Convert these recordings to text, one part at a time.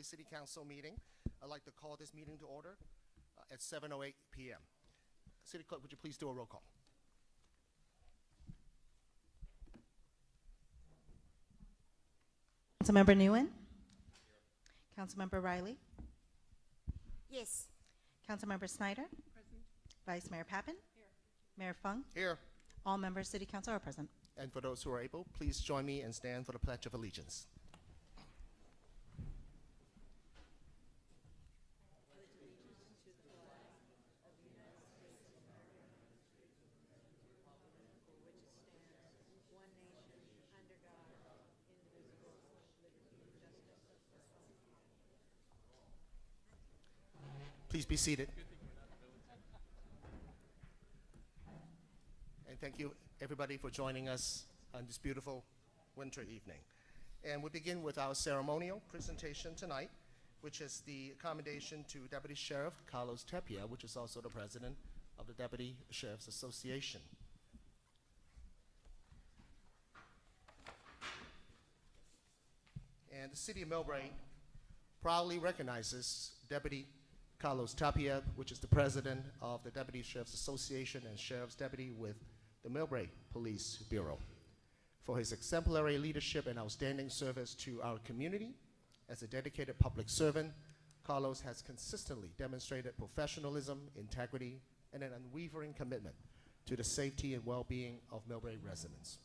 City Council meeting. I'd like to call this meeting to order at 7:08 p.m. City Clerk, would you please do a roll call? Councilmember Nguyen? Councilmember Riley? Yes. Councilmember Schneider? Present. Vice Mayor Papan? Here. Mayor Fung? Here. All members of City Council are present. And for those who are able, please join me and stand for the Pledge of Allegiance. Please be seated. And thank you, everybody, for joining us on this beautiful winter evening. And we begin with our ceremonial presentation tonight, which is the commendation to Deputy Sheriff Carlos Tapia, which is also the president of the Deputy Sheriff's Association. And the City of Millbrae proudly recognizes Deputy Carlos Tapia, which is the president of the Deputy Sheriff's Association and Sheriff's Deputy with the Millbrae Police Bureau, for his exemplary leadership and outstanding service to our community. As a dedicated public servant, Carlos has consistently demonstrated professionalism, integrity, and an unwavering commitment to the safety and well-being of Millbrae residents.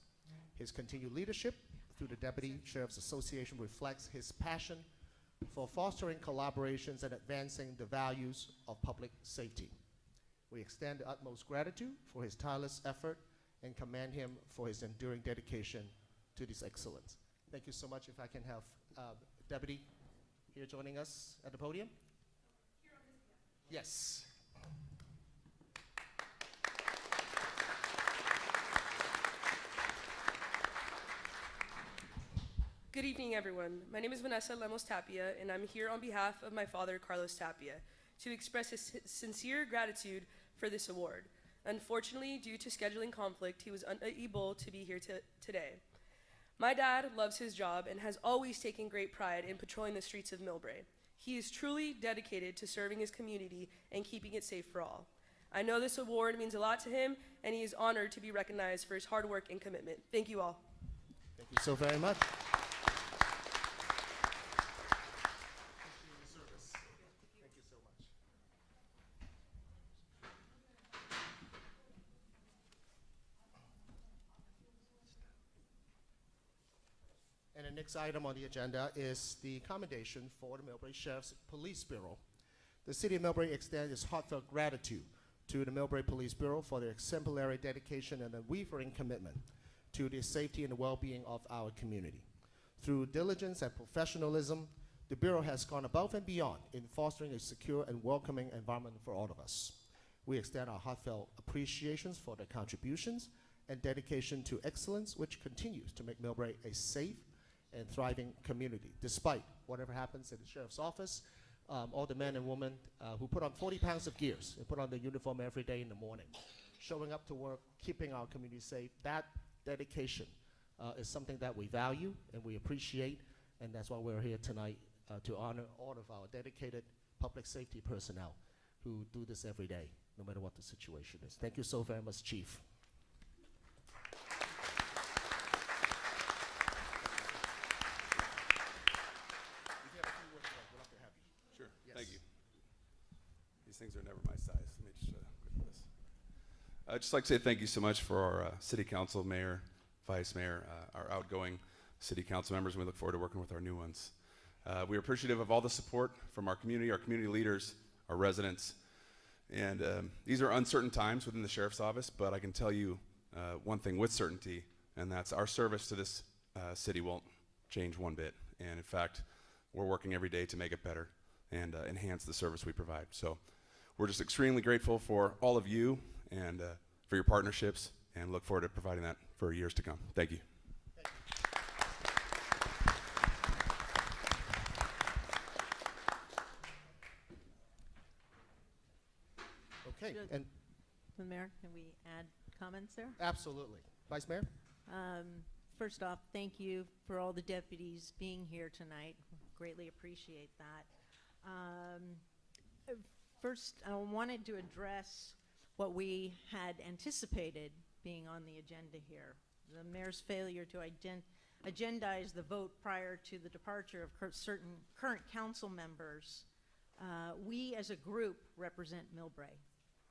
His continued leadership through the Deputy Sheriff's Association reflects his passion for fostering collaborations and advancing the values of public safety. We extend the utmost gratitude for his tireless effort and commend him for his enduring dedication to this excellence. Thank you so much. If I can have Deputy here joining us at the podium. Here on this side. Yes. Good evening, everyone. My name is Vanessa Lemos Tapia, and I'm here on behalf of my father, Carlos Tapia, to express his sincere gratitude for this award. Unfortunately, due to scheduling conflict, he was unable to be here today. My dad loves his job and has always taken great pride in patrolling the streets of Millbrae. He is truly dedicated to serving his community and keeping it safe for all. I know this award means a lot to him, and he is honored to be recognized for his hard work and commitment. Thank you all. Thank you so very much. next item on the agenda is the commendation for the Millbrae Sheriff's Police Bureau. The City of Millbrae extends its heartfelt gratitude to the Millbrae Police Bureau for their exemplary dedication and unwavering commitment to the safety and the well-being of our community. Through diligence and professionalism, the Bureau has gone above and beyond in fostering a secure and welcoming environment for all of us. We extend our heartfelt appreciations for their contributions and dedication to excellence, which continues to make Millbrae a safe and thriving community. Despite whatever happens in the Sheriff's Office, all the men and women who put on 40 pounds of gears and put on their uniform every day in the morning, showing up to work, keeping our community safe, that dedication is something that we value and we appreciate, and that's why we're here tonight to honor all of our dedicated public safety personnel who do this every day, no matter what the situation is. Thank you so very much, Chief. Sure. Yes. Thank you. These things are never my size. Let me just quick this. I'd just like to say thank you so much for our City Council, Mayor, Vice Mayor, our outgoing City Council members, and we look forward to working with our new ones. We are appreciative of all the support from our community leaders, our residents, and these are uncertain times within the Sheriff's Office, but I can tell you one thing with certainty, and that's our service to this city won't change one bit. And in fact, we're working every day to make it better and enhance the service we provide. So we're just extremely grateful for all of you and for your partnerships, and look forward to providing that for years to come. Thank you. Okay, Should- and The Mayor, can we add comments there? absolutely. Vice Mayor? First off, thank you for all the deputies being here tonight. Greatly appreciate that. First, I wanted to address what we had anticipated being on the agenda here. The mayor's failure to agendize the vote prior to the departure of certain current council members. We as a group represent Millbrae.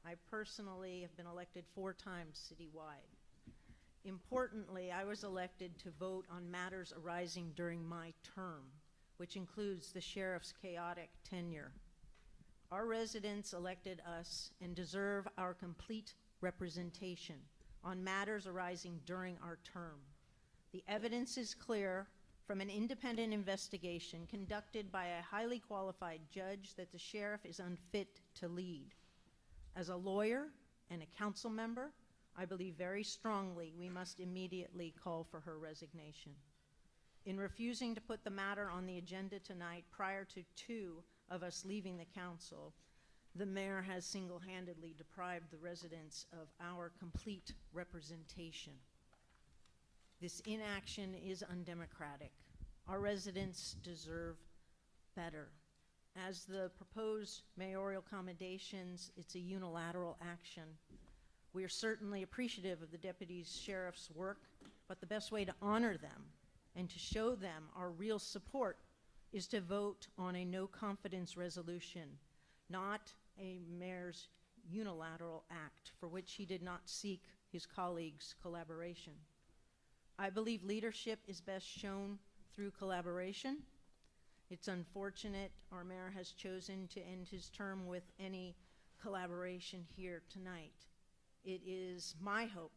I personally have been elected 4 times citywide. Importantly, I was elected to vote on matters arising during my term, which includes the sheriff's chaotic tenure. Our residents elected us and deserve our complete representation on matters arising during our term. The evidence is clear from an independent investigation conducted by a highly qualified judge that the sheriff is unfit to lead. As a lawyer and a council member, I believe very strongly we must immediately call for her resignation. In refusing to put the matter on the agenda tonight prior to 2 of us leaving the council, the mayor has single-handedly deprived the residents of our complete representation. This inaction is undemocratic. Our residents deserve better. As the proposed mayoral commendations, it's a unilateral action. We are certainly appreciative of the deputy sheriff's work, but the best way to honor them and to show them our real support is to vote on a no confidence resolution, not a mayor's unilateral act for which he did not seek his colleagues' collaboration. I believe leadership is best shown through collaboration. It's unfortunate our mayor has chosen to end his term with any collaboration here tonight. It is my hope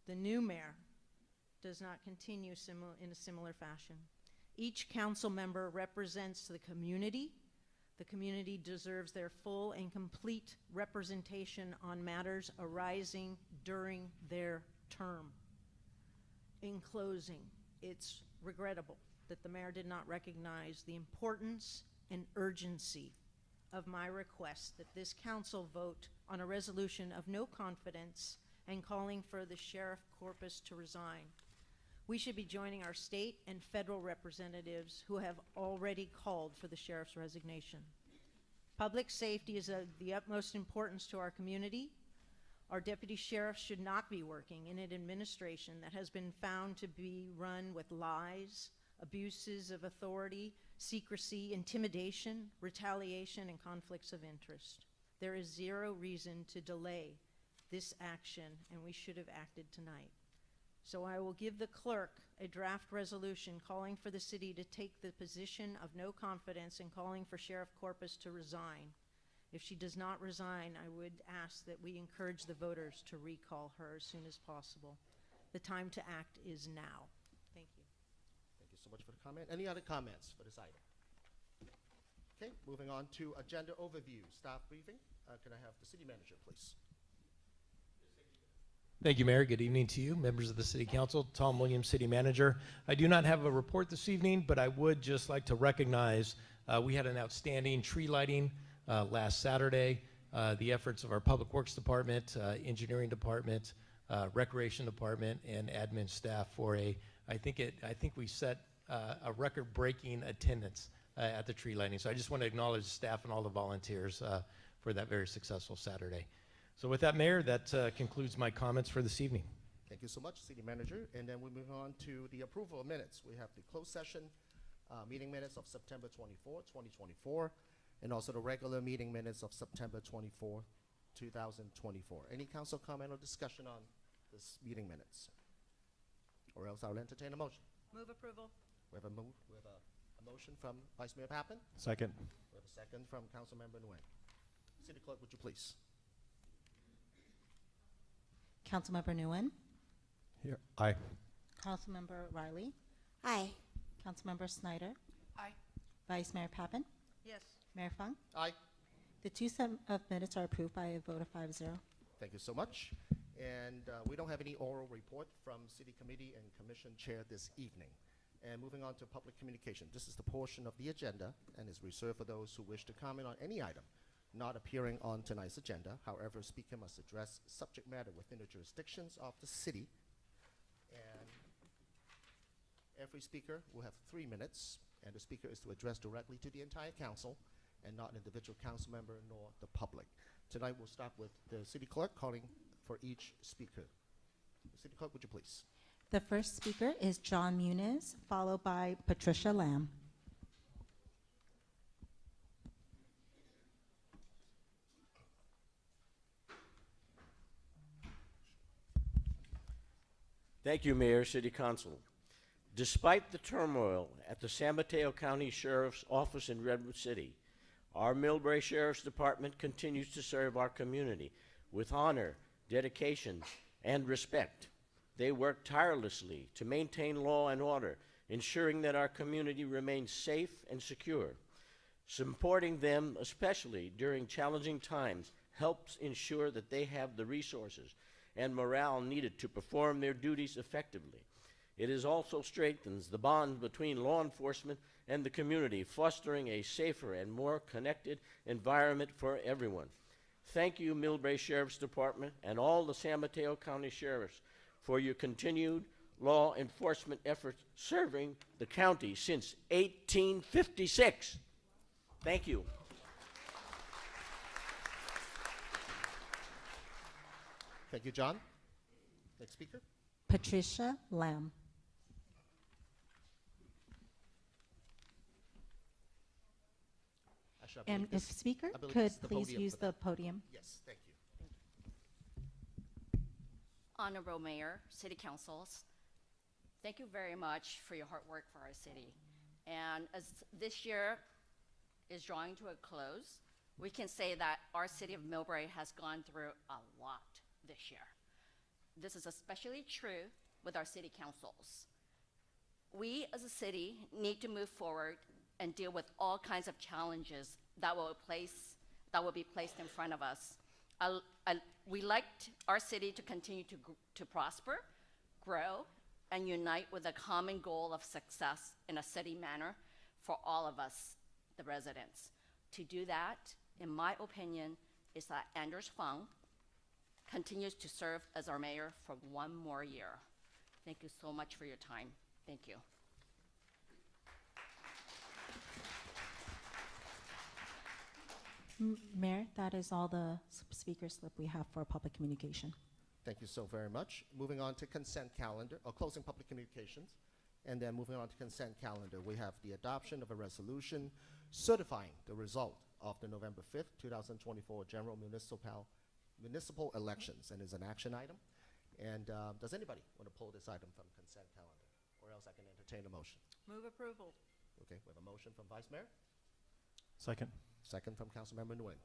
the new mayor does not continue in a similar fashion. Each council member represents the community. The community deserves their full and complete representation on matters arising during their term. In closing, it's regrettable that the mayor did not recognize the importance and urgency of my request that this council vote on a resolution of no confidence and calling for the sheriff corpus to resign. We should be joining our state and federal representatives who have already called for the sheriff's resignation. Public safety is of the utmost importance to our community. Our deputy sheriff should not be working in an administration that has been found to be run with lies, abuses of authority, secrecy, intimidation, retaliation, and conflicts of interest. There is zero reason to delay this action, and we should have acted tonight. So I will give the clerk a draft resolution calling for the city to take the position of no confidence and calling for Sheriff Corpus to resign. If she does not resign, I would ask that we encourage the voters to recall her as soon as possible. The time to act is now. Thank you. Thank you so much for the comment. Any other comments for this item? Okay, moving on to agenda overview, staff briefing. Can I have the city manager, please? Thank you, Mayor. Good evening to you, members of the City Council. Tom Williams, City Manager. I do not have a report this evening, but I would just like to recognize we had an outstanding tree lighting last Saturday. The efforts of our Public Works Department, Engineering Department, Recreation Department, and admin staff for I think we set a record-breaking attendance at the tree lighting. So I just want to acknowledge the staff and all the volunteers for that very successful Saturday. So with that, Mayor, that concludes my comments for this evening. Thank you so much, City Manager. And then we move on to the approval of minutes. We have the closed session meeting minutes of September 24, 2024, and also the regular meeting minutes of September 24, 2024. Any council comment or discussion on this meeting minutes? Or else I'll entertain a motion. Move approval. We have a motion from Vice Mayor Papan. Second. We have a second from Councilmember Nguyen. City Clerk, would you please? Councilmember Nguyen, Here. Aye. Councilmember Riley, Aye. Councilmember Schneider, Aye. Vice Mayor Papan, Yes. Mayor Fung. Aye. The two set of minutes are approved by a vote of 5-0. Thank you so much. And we don't have any oral report from City Committee and Commission Chair this evening. And moving on to public communication. This is the portion of the agenda and is reserved for those who wish to comment on any item not appearing on tonight's agenda. However, speaker must address subject matter within the jurisdictions of the city. And every speaker will have 3 minutes, and the speaker is to address directly to the entire council and not an individual council member nor the public. Tonight we'll start with the city clerk calling for each speaker. City clerk, would you please? The first speaker is John Muniz, followed by Patricia Lamb. Thank you, Mayor, City Council. Despite the turmoil at the San Mateo County Sheriff's Office in Redwood City, our Millbrae Sheriff's Department continues to serve our community with honor, dedication, and respect. They work tirelessly to maintain law and order, ensuring that our community remains safe and secure. Supporting them, especially during challenging times, helps ensure that they have the resources and morale needed to perform their duties effectively. It is also strengthens the bond between law enforcement and the community, fostering a safer and more connected environment for everyone. Thank you, Millbrae Sheriff's Department and all the San Mateo County Sheriffs for your continued law enforcement efforts serving the county since 1856. Thank you. Thank you, John. Next speaker. Patricia Lamb. Actually, I And believe if this- speaker I believe could this is the please podium use for that. the podium. Yes, thank you. Honorable Mayor, City Councils, thank you very much for your hard work for our city. And as this year is drawing to a close, we can say that our city of Millbrae has gone through a lot this year. This is especially true with our city councils. We as a city need to move forward and deal with all kinds of challenges that will be placed in front of us. We like our city to continue to prosper, grow, and unite with a common goal of success in a city manner for all of us, the residents. To do that, in my opinion, is that Anders Fung continues to serve as our mayor for 1 more year. Thank you so much for your time. Thank you. Mayor, that is all the speaker slip we have for public communication. Thank you so very much. Moving on to consent calendar, or closing public communications, and then moving on to consent calendar, we have the adoption of a resolution certifying the result of the November 5th, 2024 general municipal elections, and is an action item. And does anybody want to pull this item from consent calendar? Or else I can entertain a motion. Move approval. Okay, we have a motion from Vice Mayor, Second. second from Councilmember Nguyen.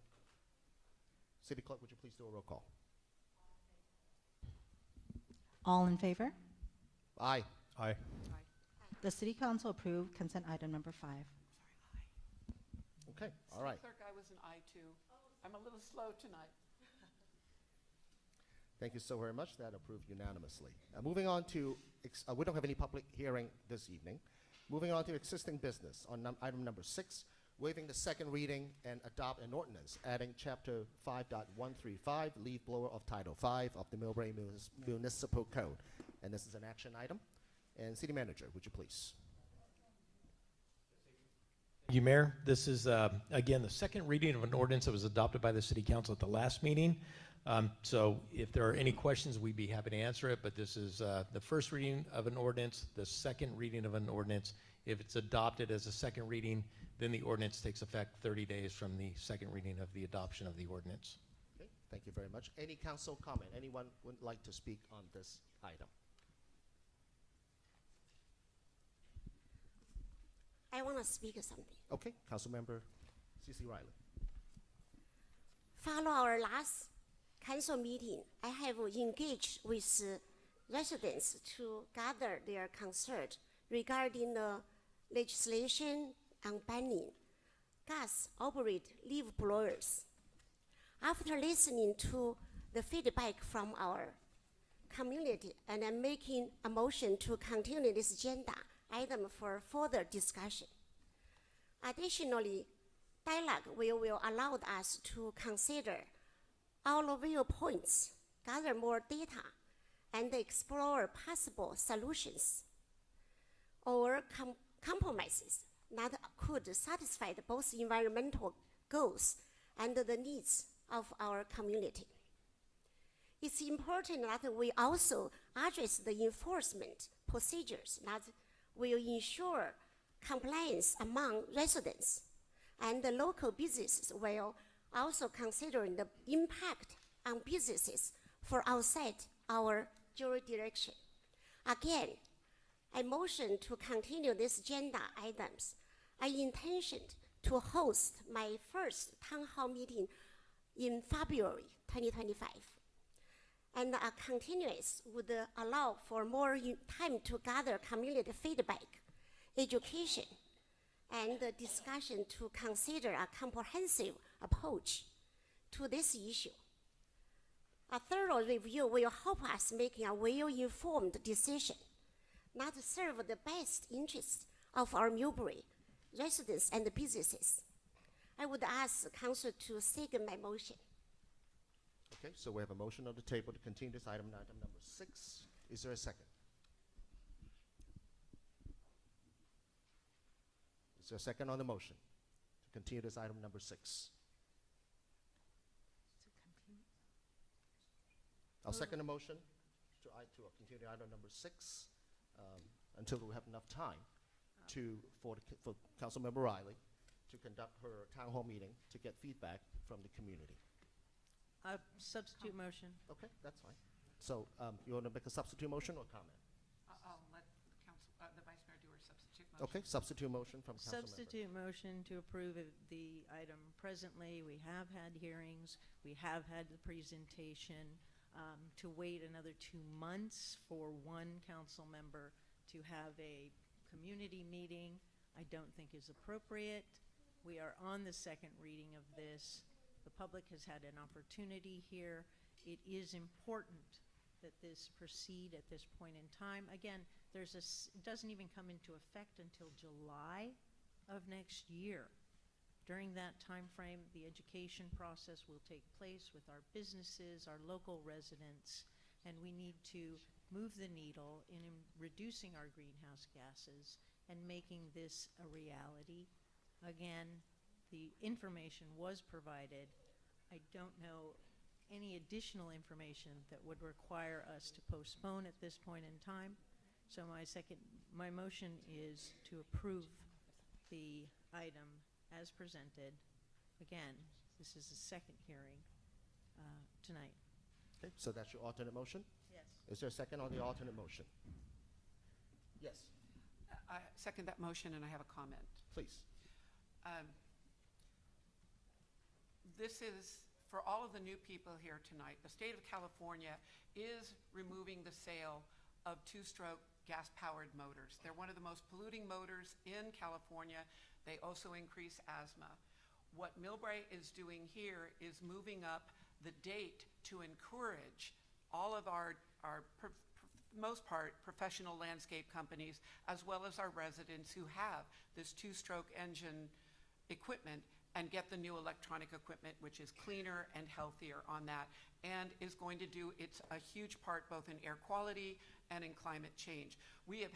City Clerk, would you please do a roll call? All in favor? Aye. Aye. The City Council approved consent item number 5. Okay, all right. Clerk, I was an I too. I'm a little slow tonight. Thank you so very much. That approved unanimously. Moving on to, we don't have any public hearing this evening. Moving on to existing business on item number 6, waiving the second reading and adopt an ordinance adding Chapter 5.135, leaf blower of Title 5 of the Millbrae Municipal Code. And this is an action item. And City Manager, would you please? Thank you, Mayor. This is, again, the second reading of an ordinance that was adopted by the City Council at the last meeting. So if there are any questions, we'd be happy to answer it, but this is the first reading of an ordinance, the second reading of an ordinance. If it's adopted as a second reading, then the ordinance takes effect 30 days from the second reading of the adoption of the ordinance. Okay, thank you very much. Any council comment? Anyone would like to speak on this item? I want to speak something. Okay, Councilmember C.C. Riley. Follow our last council meeting, I have engaged with residents to gather their concern regarding the legislation on banning gas-operated leaf blowers. After listening to the feedback from our community, and I'm making a motion to continue this agenda item for further discussion. Additionally, dialogue will allow us to consider all viewpoints, gather more data, and explore possible solutions or compromises that could satisfy both environmental goals and the needs of our community. It's important that we also address the enforcement procedures that will ensure compliance among residents, and the local businesses will also considering the impact on businesses for outside our jurisdiction. Again, I motion to continue this agenda items. I intentioned to host my first town hall meeting in February 2025. And a continuance would allow for more time to gather community feedback, education, and discussion to consider a comprehensive approach to this issue. A thorough review will help us making a well-informed decision that serve the best interests of our Millbrae residents and businesses. I would ask Council to second my motion. Okay, so we have a motion on the table to continue this item number 6. Is there a second? Is there a second on the motion to continue this item number 6? I'll second the motion to continue item number 6 until we have enough time for Councilmember Riley to conduct her town hall meeting to get feedback from the community. Substitute motion. Okay, that's fine. So you want to make a substitute motion or comment? I'll let the Vice Mayor do her substitute motion. Okay, substitute motion from Councilmember. Substitute motion to approve of the item presently. We have had hearings. We have had the presentation. To wait another 2 months for one council member to have a community meeting, I don't think is appropriate. We are on the second reading of this. The public has had an opportunity here. It is important that this proceed at this point in time. Again, it doesn't even come into effect until July of next year. During that time frame, the education process will take place with our businesses, our local residents, and we need to move the needle in reducing our greenhouse gases and making this a reality. Again, the information was provided. I don't know any additional information that would require us to postpone at this point in time. So my motion is to approve the item as presented. Again, this is the second hearing tonight. Okay, so that's your alternate motion? Yes. Is there a second on the alternate motion? Yes, I second that motion, and I have a comment. please. This is, for all of the new people here tonight, the state of California is removing the sale of two-stroke gas-powered motors. They're one of the most polluting motors in California. They also increase asthma. What Millbrae is doing here is moving up the date to encourage all of our most part, professional landscape companies, as well as our residents who have this two-stroke engine equipment, and get the new electronic equipment, which is cleaner and healthier on that, and is going to do a huge part both in air quality and in climate change. We've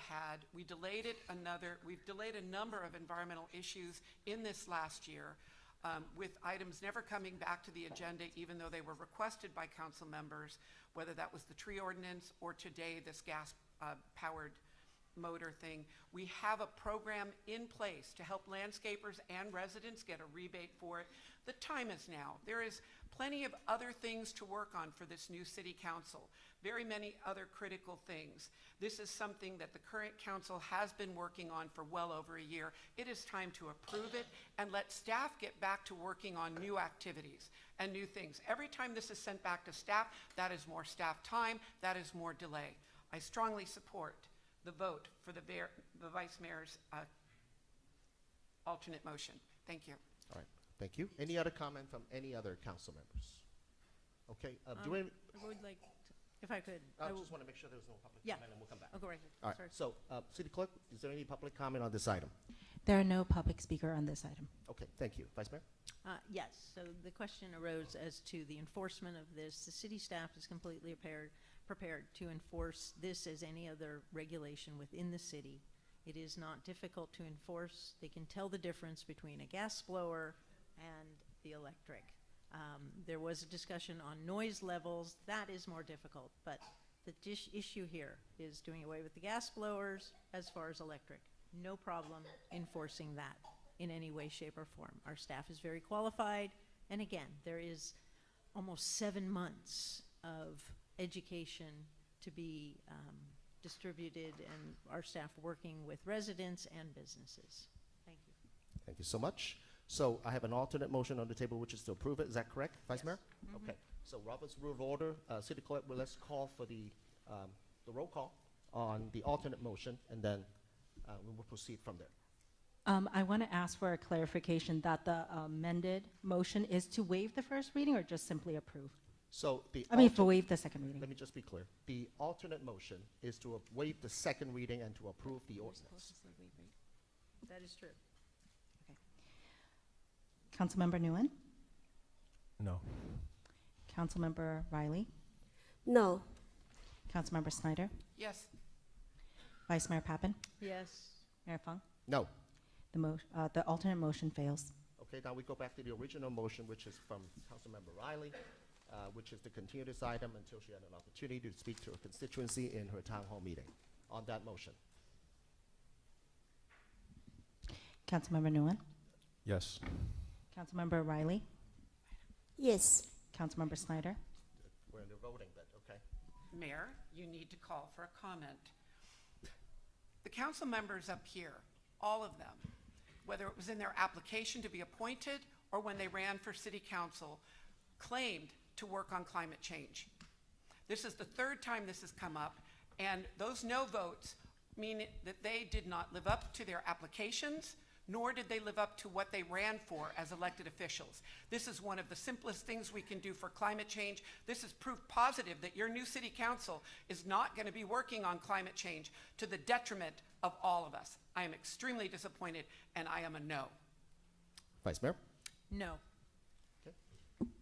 delayed a number of environmental issues in this last year, with items never coming back to the agenda, even though they were requested by council members, whether that was the tree ordinance or today this gas powered motor thing. We have a program in place to help landscapers and residents get a rebate for it. The time is now. There is plenty of other things to work on for this new city council, very many other critical things. This is something that the current council has been working on for well over a year. It is time to approve it and let staff get back to working on new activities and new things. Every time this is sent back to staff, that is more staff time, that is more delay. I strongly support the vote for the vice mayor's alternate motion. Thank you. All right, thank you. Any other comment from any other council members? Okay, do we, I would like, if I could. I will- just want to make sure there's no public Yeah. comment, and we'll come back. I'll go right here. All right, Sorry. so, City Clerk, is there any public comment on this item? There are no public speaker on this item. Okay, thank you. Vice Mayor? Yes, so the question arose as to the enforcement of this. The city staff is completely prepared to enforce this as any other regulation within the city. It is not difficult to enforce. They can tell the difference between a gas blower and the electric. There was a discussion on noise levels. That is more difficult, but the issue here is doing away with the gas blowers as far as electric. No problem enforcing that in any way, shape, or form. Our staff is very qualified, and again, there is almost 7 months of education to be distributed, and our staff working with residents and businesses. Thank you. Thank you so much. So I have an alternate motion on the table, which is to approve it. Is that correct, Vice Yes. Mayor? Okay. So Robert's Rule of Order, City Clerk, well, let's call for the roll call on the alternate motion, and then we will proceed from there. I want to ask for a clarification that the amended motion is to waive the first reading or just simply approve? So the For waive the second reading. let me just be clear. The alternate motion is to waive the second reading and to approve the ordinance. That is true. Councilmember Nguyen, No. Councilmember Riley, No. Councilmember Schneider, Yes. Vice Mayor Papan, Yes. Mayor Fung. No. The alternate motion fails. Okay, now we go back to the original motion, which is from Councilmember Riley, which is to continue this item until she had an opportunity to speak to her constituency in her town hall meeting. On that motion. Councilmember Nguyen, Yes. Councilmember Riley, Yes. Councilmember Schneider, We're in the voting bit, okay? Mayor, you need to call for a comment. The council members up here, all of them, whether it was in their application to be appointed or when they ran for city council, claimed to work on climate change. This is the third time this has come up, and those no votes mean that they did not live up to their applications, nor did they live up to what they ran for as elected officials. This is one of the simplest things we can do for climate change. This is proof positive that your new city council is not going to be working on climate change to the detriment of all of us. I am extremely disappointed, and I am a no. Vice Mayor? No.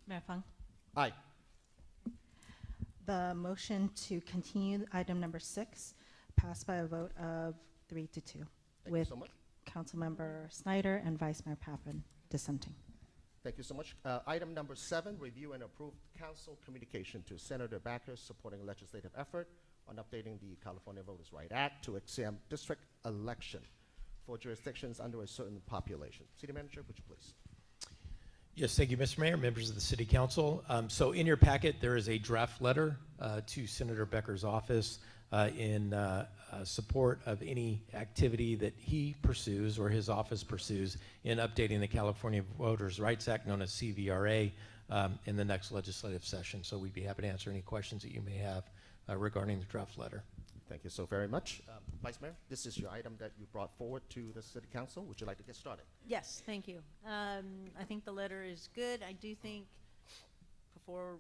Mayor Fung. Aye. The motion to continue item number 6 passed by a vote of 3-2, Thank you with so much. Councilmember Schneider and Vice Mayor Papan dissenting. Thank you so much. Item number 7, review and approve council communication to Senator Becker supporting legislative effort on updating the California Voters' Right Act to exempt district election for jurisdictions under a certain population. City Manager, would you please? Yes, thank you, Mr. Mayor, members of the City Council. So in your packet, there is a draft letter to Senator Becker's office in support of any activity that he pursues or his office pursues in updating the California Voters' Rights Act, known as CVRA, in the next legislative session. So we'd be happy to answer any questions that you may have regarding the draft letter. Thank you so very much. Vice Mayor, this is your item that you brought forward to the City Council. Would you like to get started? Yes, thank you. I think the letter is good. I do think before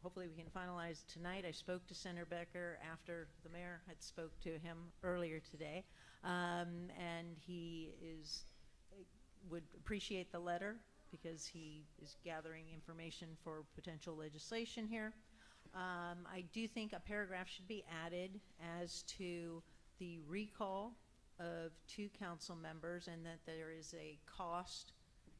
hopefully we can finalize tonight, I spoke to Senator Becker after the mayor had spoke to him earlier today. And he would appreciate the letter because he is gathering information for potential legislation here. I do think a paragraph should be added as to the recall of 2 council members and that there is a cost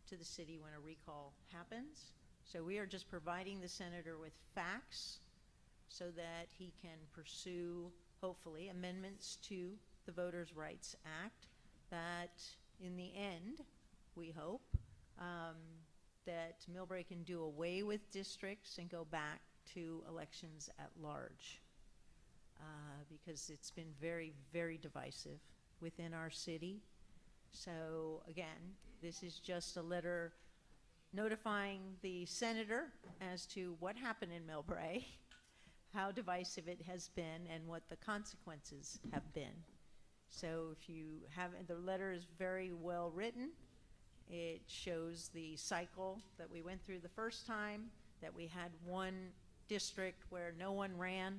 to the city when a recall happens. So we are just providing the senator with facts so that he can pursue, hopefully, amendments to the Voters' Rights Act that in the end, we hope, that Millbrae can do away with districts and go back to elections at large, because it's been very, very divisive within our city. So again, this is just a letter notifying the senator as to what happened in Millbrae, how divisive it has been, and what the consequences have been. So if you have, the letter is very well written. It shows the cycle that we went through the first time, that we had one district where no one ran,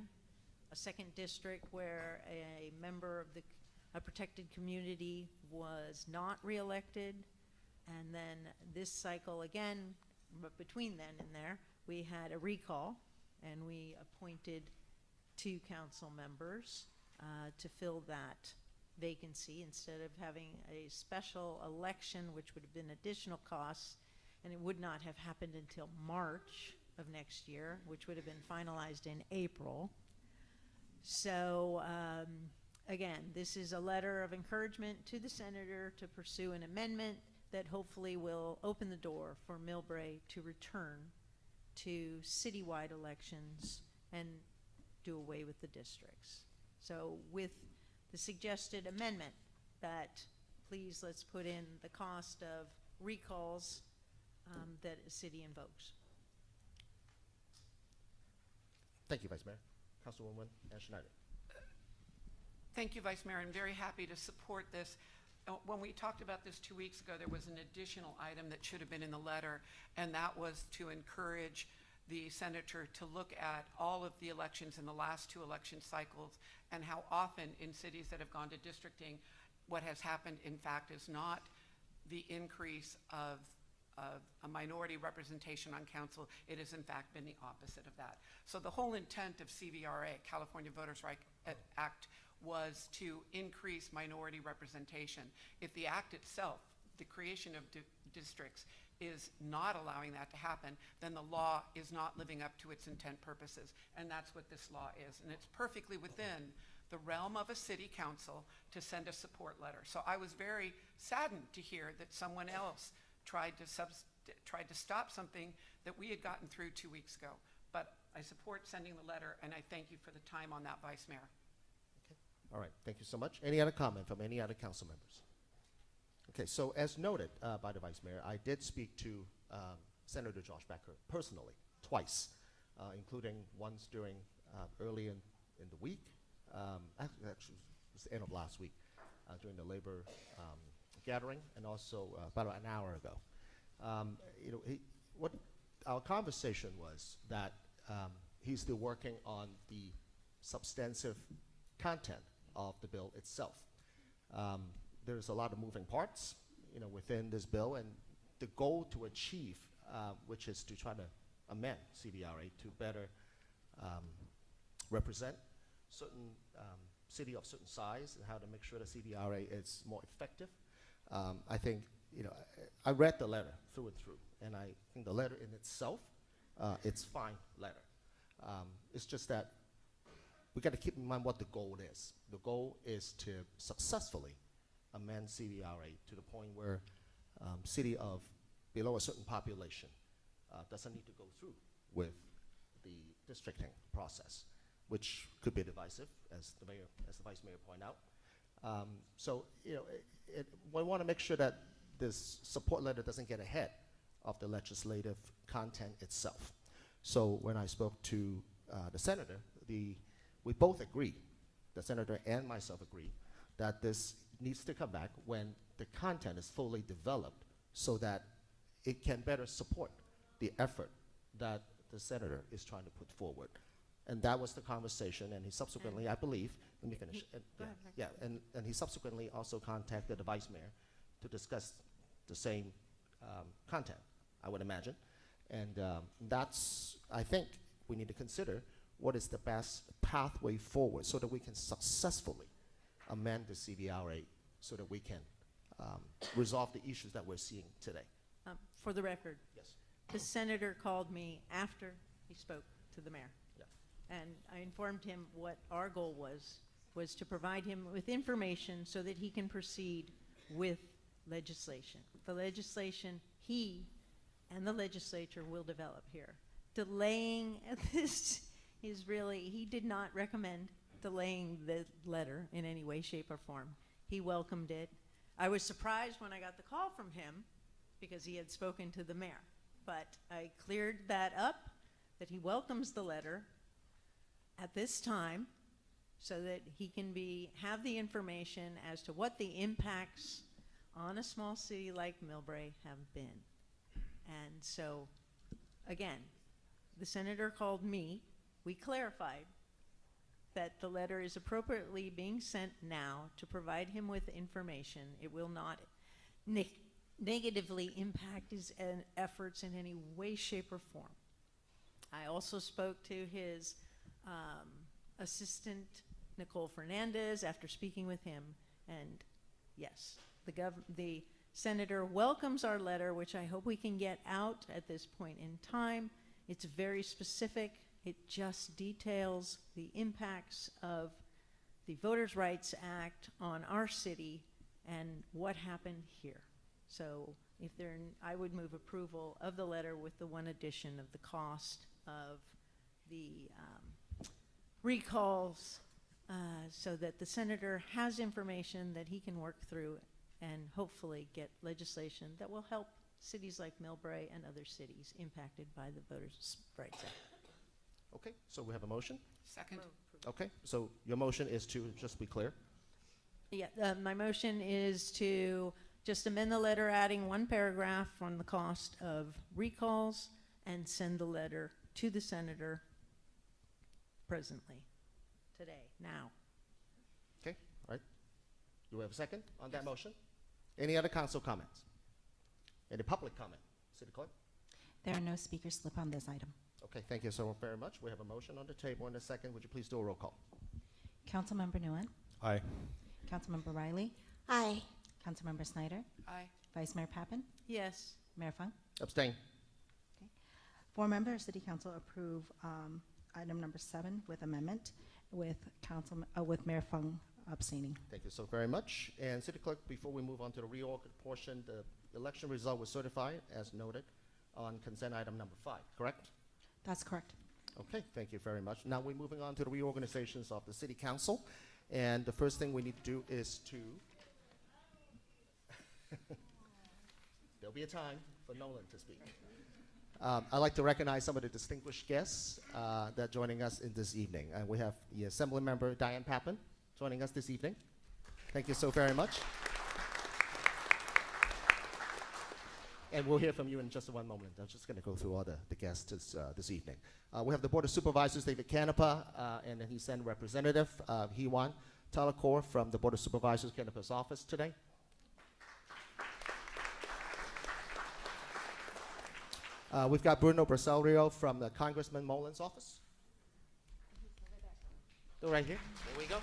a second district where a member of a protected community was not reelected, and then this cycle again, but between then and there, we had a recall, and we appointed 2 council members to fill that vacancy instead of having a special election, which would have been additional costs, and it would not have happened until March of next year, which would have been finalized in April. So again, this is a letter of encouragement to the senator to pursue an amendment that hopefully will open the door for Millbrae to return to citywide elections and do away with the districts. So with the suggested amendment that please let's put in the cost of recalls that a city invokes. Thank you, Vice Mayor. Councilwoman Schneider. Thank you, Vice Mayor. I'm very happy to support this. When we talked about this 2 weeks ago, there was an additional item that should have been in the letter, and that was to encourage the senator to look at all of the elections in the last 2 election cycles and how often in cities that have gone to districting, what has happened, in fact, is not the increase of a minority representation on council. It has, in fact, been the opposite of that. So the whole intent of CVRA, California Voters' Rights Act, was to increase minority representation. If the act itself, the creation of districts, is not allowing that to happen, then the law is not living up to its intent purposes. And that's what this law is. And it's perfectly within the realm of a city council to send a support letter. So I was very saddened to hear that someone else tried to stop something that we had gotten through 2 weeks ago. But I support sending the letter, and I thank you for the time on that, Vice Mayor. Okay. All right, thank you so much. Any other comment from any other council members? Okay, so as noted by the Vice Mayor, I did speak to Senator Josh Becker personally twice, including once during early in the week, actually it was the end of last week, during the labor gathering, and also about an hour ago. What our conversation was that he's still working on the substantive content of the bill itself. There's a lot of moving parts, within this bill, and the goal to achieve, which is to try to amend CVRA to better represent certain city of certain size and how to make sure that CVRA is more effective. I think, I read the letter through and through, and I think the letter in itself, it's fine letter. It's just that we got to keep in mind what the goal is. The goal is to successfully amend CVRA to the point where city of below a certain population doesn't need to go through with the districting process, which could be divisive, as the mayor, as the vice mayor pointed out. So, you know, we want to make sure that this support letter doesn't get ahead of the legislative content itself. So when I spoke to the senator, we both agree, the senator and myself agree, that this needs to come back when the content is fully developed so that it can better support the effort that the senator is trying to put forward. And that was the conversation, and he subsequently, I believe, let me finish. And he subsequently also contacted the vice mayor to discuss the same content, I would imagine. And that's, I think, we need to consider what is the best pathway forward so that we can successfully amend the CVRA so that we can resolve the issues that we're seeing today. For the record, Yes. the senator called me after he spoke to the mayor. Yeah. And I informed him what our goal was to provide him with information so that he can proceed with legislation. The legislation he and the legislature will develop here. Delaying this is really, he did not recommend delaying the letter in any way, shape, or form. He welcomed it. I was surprised when I got the call from him because he had spoken to the mayor. But I cleared that up, that he welcomes the letter at this time so that he can have the information as to what the impacts on a small city like Millbrae have been. And so, again, the senator called me. We clarified that the letter is appropriately being sent now to provide him with information. It will not negatively impact his efforts in any way, shape, or form. I also spoke to his assistant, Nicole Fernandez, after speaking with him, and yes, the senator welcomes our letter, which I hope we can get out at this point in time. It's very specific. It just details the impacts of the Voters' Rights Act on our city and what happened here. So if I would move approval of the letter with the one addition of the cost of the recalls so that the senator has information that he can work through and hopefully get legislation that will help cities like Millbrae and other cities impacted by the Voters' Rights Act. Okay, so we have a motion? Second. Okay, so your motion is to, just be clear, Yeah, my motion is to just amend the letter, adding one paragraph on the cost of recalls and send the letter to the senator presently, today, now. okay, all right. Do we have a second on that motion? Any other council comments? Any public comment? City Clerk? There are no speakers slip on this item. Okay, thank you so very much. We have a motion on the table in a second. Would you please do a roll call? Councilmember Nguyen, Aye. Councilmember Riley, Aye. Councilmember Schneider, Aye. Vice Mayor Papan, Yes. Mayor Fung. Abstain. Four members of City Council approve item number 7 with amendment, with Mayor Fung abstaining. Thank you so very much. And City Clerk, before we move on to the reorg portion, the election result was certified as noted on consent item number 5, correct? That's correct. Okay, thank you very much. Now we're moving on to the reorganizations of the City Council. And the first thing we need to do is to, there'll be a time for Nolan to speak. I'd like to recognize some of the distinguished guests that are joining us in this evening. We have the Assembly Member Diane Papan joining us this evening. Thank you so very much. And we'll hear from you in just one moment. I'm just going to go through all the guests this evening. We have the Board of Supervisors, David Canepa, and then he sent Representative Hewan Talakor from the Board of Supervisors, Canepa's office today. We've got Bruno Braselio from the Congressman Molin's office. They're right here. There we go.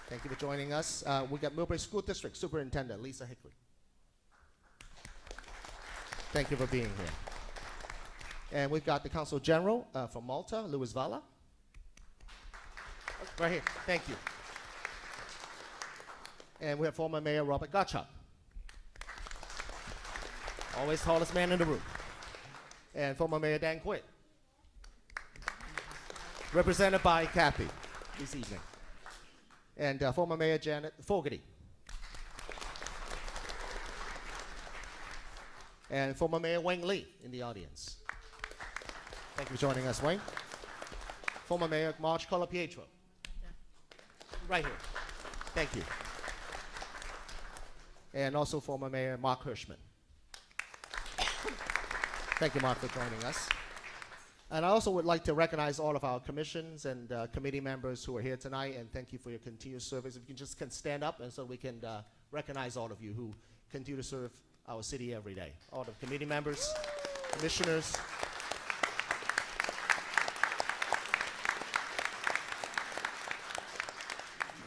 Thank you for joining us. We got Millbrae School District Superintendent Lisa Hickley. Thank you for being here. And we've got the Consul General from Malta, Luis Valla. Right here. Thank you. And we have former Mayor Robert Gottschalk. Always tallest man in the room. And former Mayor Dan Quinn. Represented by Kathy this evening. And former Mayor Janet Fogarty. And former Mayor Wayne Lee in the audience. Thank you for joining us, Wayne. Former Mayor Marge Colapietro. Right here. Thank you. And also former Mayor Mark Hirschman. Thank you, Mark, for joining us. And I also would like to recognize all of our commissions and committee members who are here tonight, and thank you for your continued service. If you can stand up, and so we can recognize all of you who continue to serve our city every day. All the committee members, commissioners.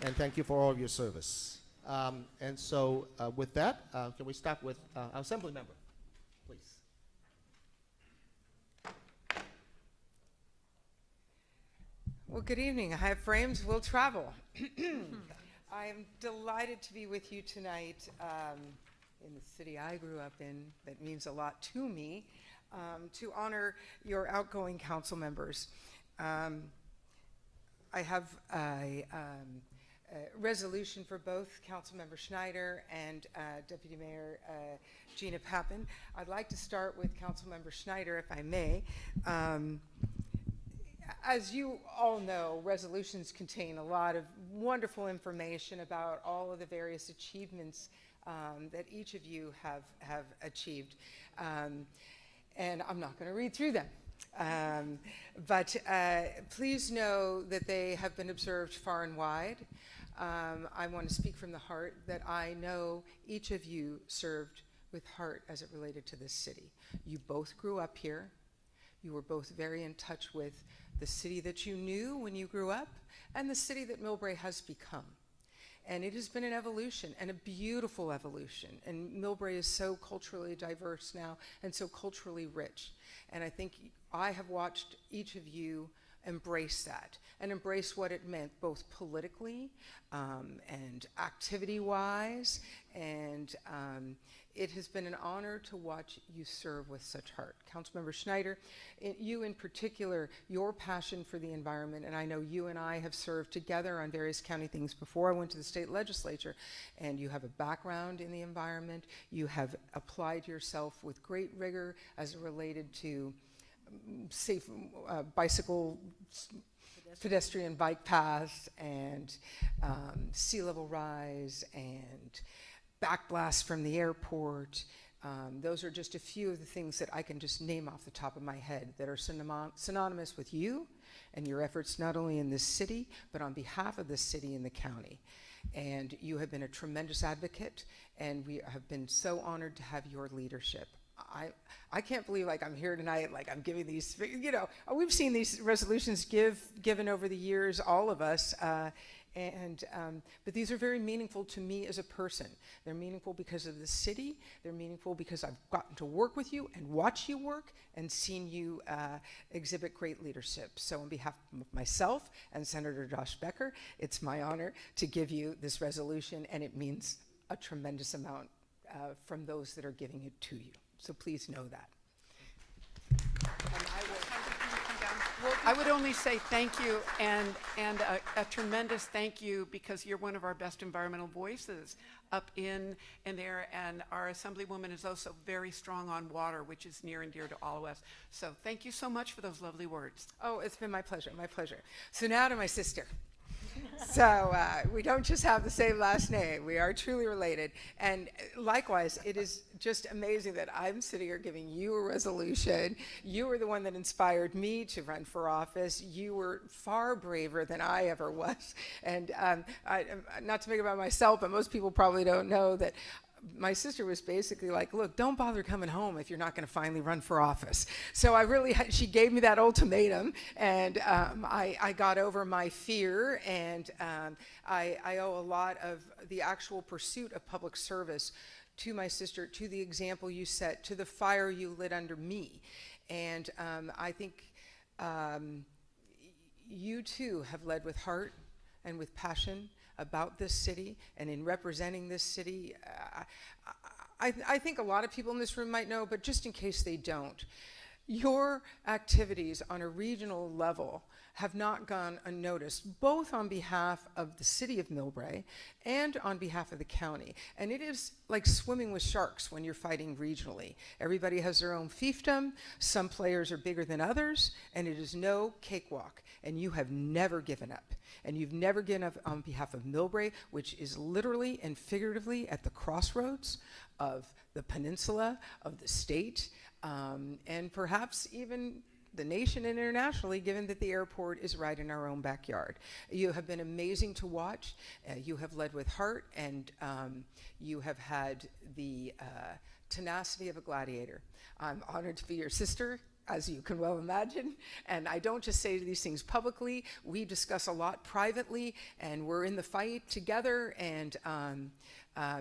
And thank you for all of your service. And so with that, can we start with our Assembly member, please? Well, good evening. High frames will travel. I am delighted to be with you tonight in the city I grew up in. That means a lot to me, to honor your outgoing council members. I have a resolution for both Councilmember Schneider and Deputy Mayor Gina Papan. I'd like to start with Councilmember Schneider, if I may. As you all know, resolutions contain a lot of wonderful information about all of the various achievements that each of you have achieved. And I'm not going to read through them. But please know that they have been observed far and wide. I want to speak from the heart that I know each of you served with heart as it related to this city. You both grew up here. You were both very in touch with the city that you knew when you grew up and the city that Millbrae has become. And it has been an evolution, and a beautiful evolution. And Millbrae is so culturally diverse now and so culturally rich. And I think I have watched each of you embrace that and embrace what it meant, both politically and activity-wise. And it has been an honor to watch you serve with such heart. Councilmember Schneider, you in particular, your passion for the environment, and I know you and I have served together on various county things before I went to the state legislature, and you have a background in the environment. You have applied yourself with great rigor as it related to safe bicycle, pedestrian bike paths, and sea level rise, and backblast from the airport. Those are just a few of the things that I can just name off the top of my head that are synonymous with you and your efforts not only in this city, but on behalf of this city and the county. And you have been a tremendous advocate, and we have been so honored to have your leadership. I can't believe like I'm here tonight, like I'm giving these, you know, we've seen these resolutions given over the years, all of us, but these are very meaningful to me as a person. They're meaningful because of the city. They're meaningful because I've gotten to work with you and watch you work and seen you exhibit great leadership. So on behalf of myself and Senator Josh Becker, it's my honor to give you this resolution, and it means a tremendous amount from those that are giving it to you. So please know that. I would only say thank you and a tremendous thank you, because you're one of our best environmental voices up in there, and our Assemblywoman is also very strong on water, which is near and dear to all of us. So thank you so much for those lovely words. Oh, it's been my pleasure, my pleasure. So now to my sister. So we don't just have the same last name. We are truly related. And likewise, it is just amazing that I'm sitting here giving you a resolution. You were the one that inspired me to run for office. You were far braver than I ever was. And not to make it about myself, but most people probably don't know that my sister was basically like, look, don't bother coming home if you're not going to finally run for office. So I really, she gave me that ultimatum, and I got over my fear, and I owe a lot of the actual pursuit of public service to my sister, to the example you set, to the fire you lit under me. And I think you too have led with heart and with passion about this city, and in representing this city. I think a lot of people in this room might know, but just in case they don't, your activities on a regional level have not gone unnoticed, both on behalf of the city of Millbrae and on behalf of the county. And it is like swimming with sharks when you're fighting regionally. Everybody has their own fiefdom, some players are bigger than others, and it is no cakewalk. And you have never given up. And you've never given up on behalf of Millbrae, which is literally and figuratively at the crossroads of the peninsula, of the state, and perhaps even the nation and internationally, given that the airport is right in our own backyard. You have been amazing to watch. You have led with heart, and you have had the tenacity of a gladiator. I'm honored to be your sister, as you can well imagine, and I don't just say these things publicly. We discuss a lot privately, and we're in the fight together, and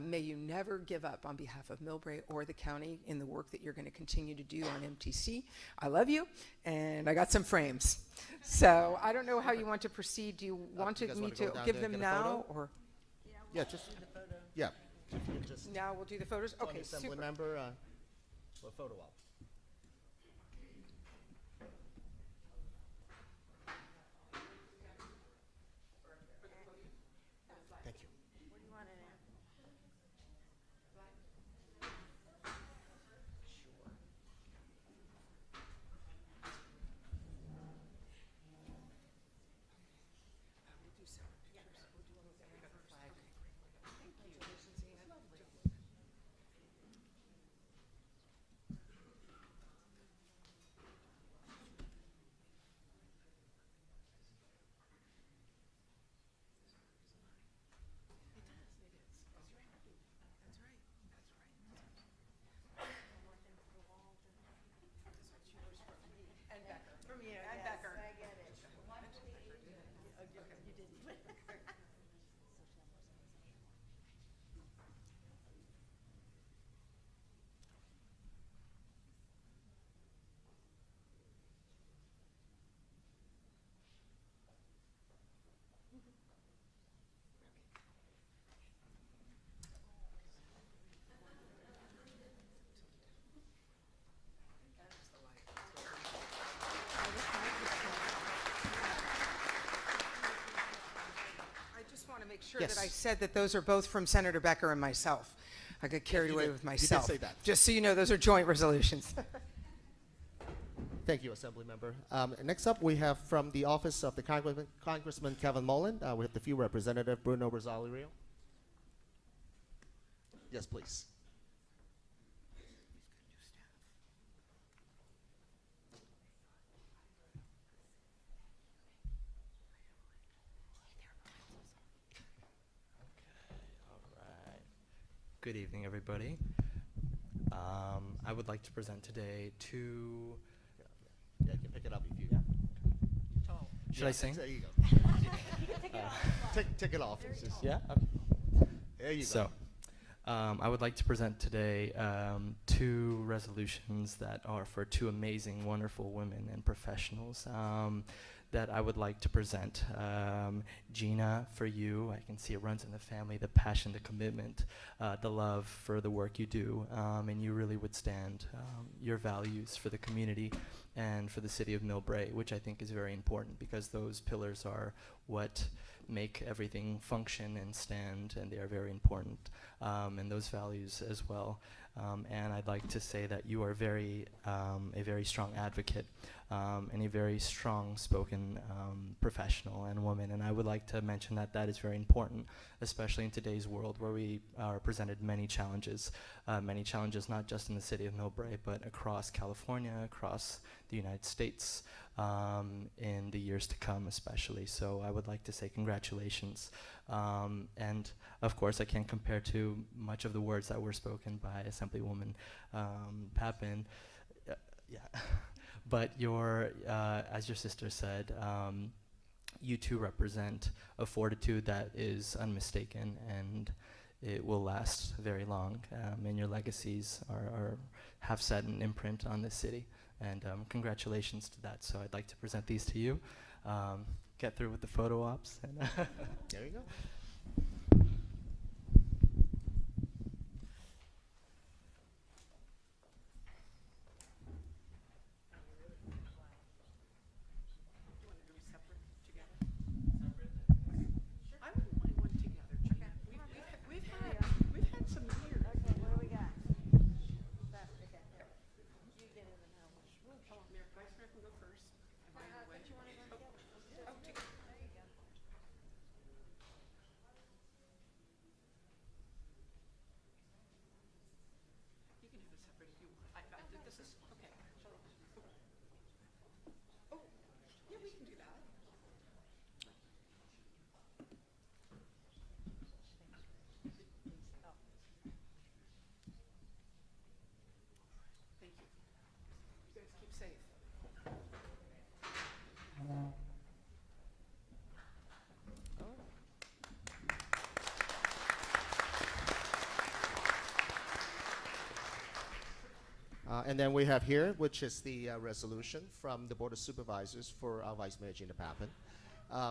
may you never give up on behalf of Millbrae or the county in the work that you're going to continue to do on MTC. I love you, and I got some frames. So I don't know how you want to proceed. Do you want me to give them now, or? Yeah, just yeah. If you could just Now we'll do the photos. Okay, Assembly super. member, for a photo op. Thank you. And Becker. Make sure Yes. that I said that those are both from Senator Becker and myself. I got carried you away did. with You did myself. say that. Just so you know, those are joint resolutions. Thank you, Assembly Member. Next up, we have from the office of the Congressman Kevin Mullen, we have the few Representative Bruno Rosario. Yes, please. Good evening, everybody. I would like to present today two. Yeah, you can pick it up if you. Should I sing? There you go. Take it off. It's just, Yeah. Okay. there you So, go. I would like to present today two resolutions that are for two amazing, wonderful women and professionals that I would like to present. Gina, for you, I can see it runs in the family, the passion, the commitment, the love for the work you do, and you really would stand your values for the community and for the city of Millbrae, which I think is very important because those pillars are what make everything function and stand, and they are very important, and those values as well. And I'd like to say that you are a very strong advocate and a very strong-spoken professional and woman. And I would like to mention that that is very important, especially in today's world where we are presented many challenges not just in the city of Millbrae, but across California, across the United States, in the years to come especially. So I would like to say congratulations. And of course I can't compare to much of the words that were spoken by Assemblywoman Papan. Yeah. But as your sister said, you two represent a fortitude that is unmistaken, and it will last very long. And your legacies have set an imprint on this city. And congratulations to that. So I'd like to present these to you. Get through with the photo ops. And There you go. And then we have here, which is the resolution from the Board of Supervisors for our Vice Mayor Gina Papan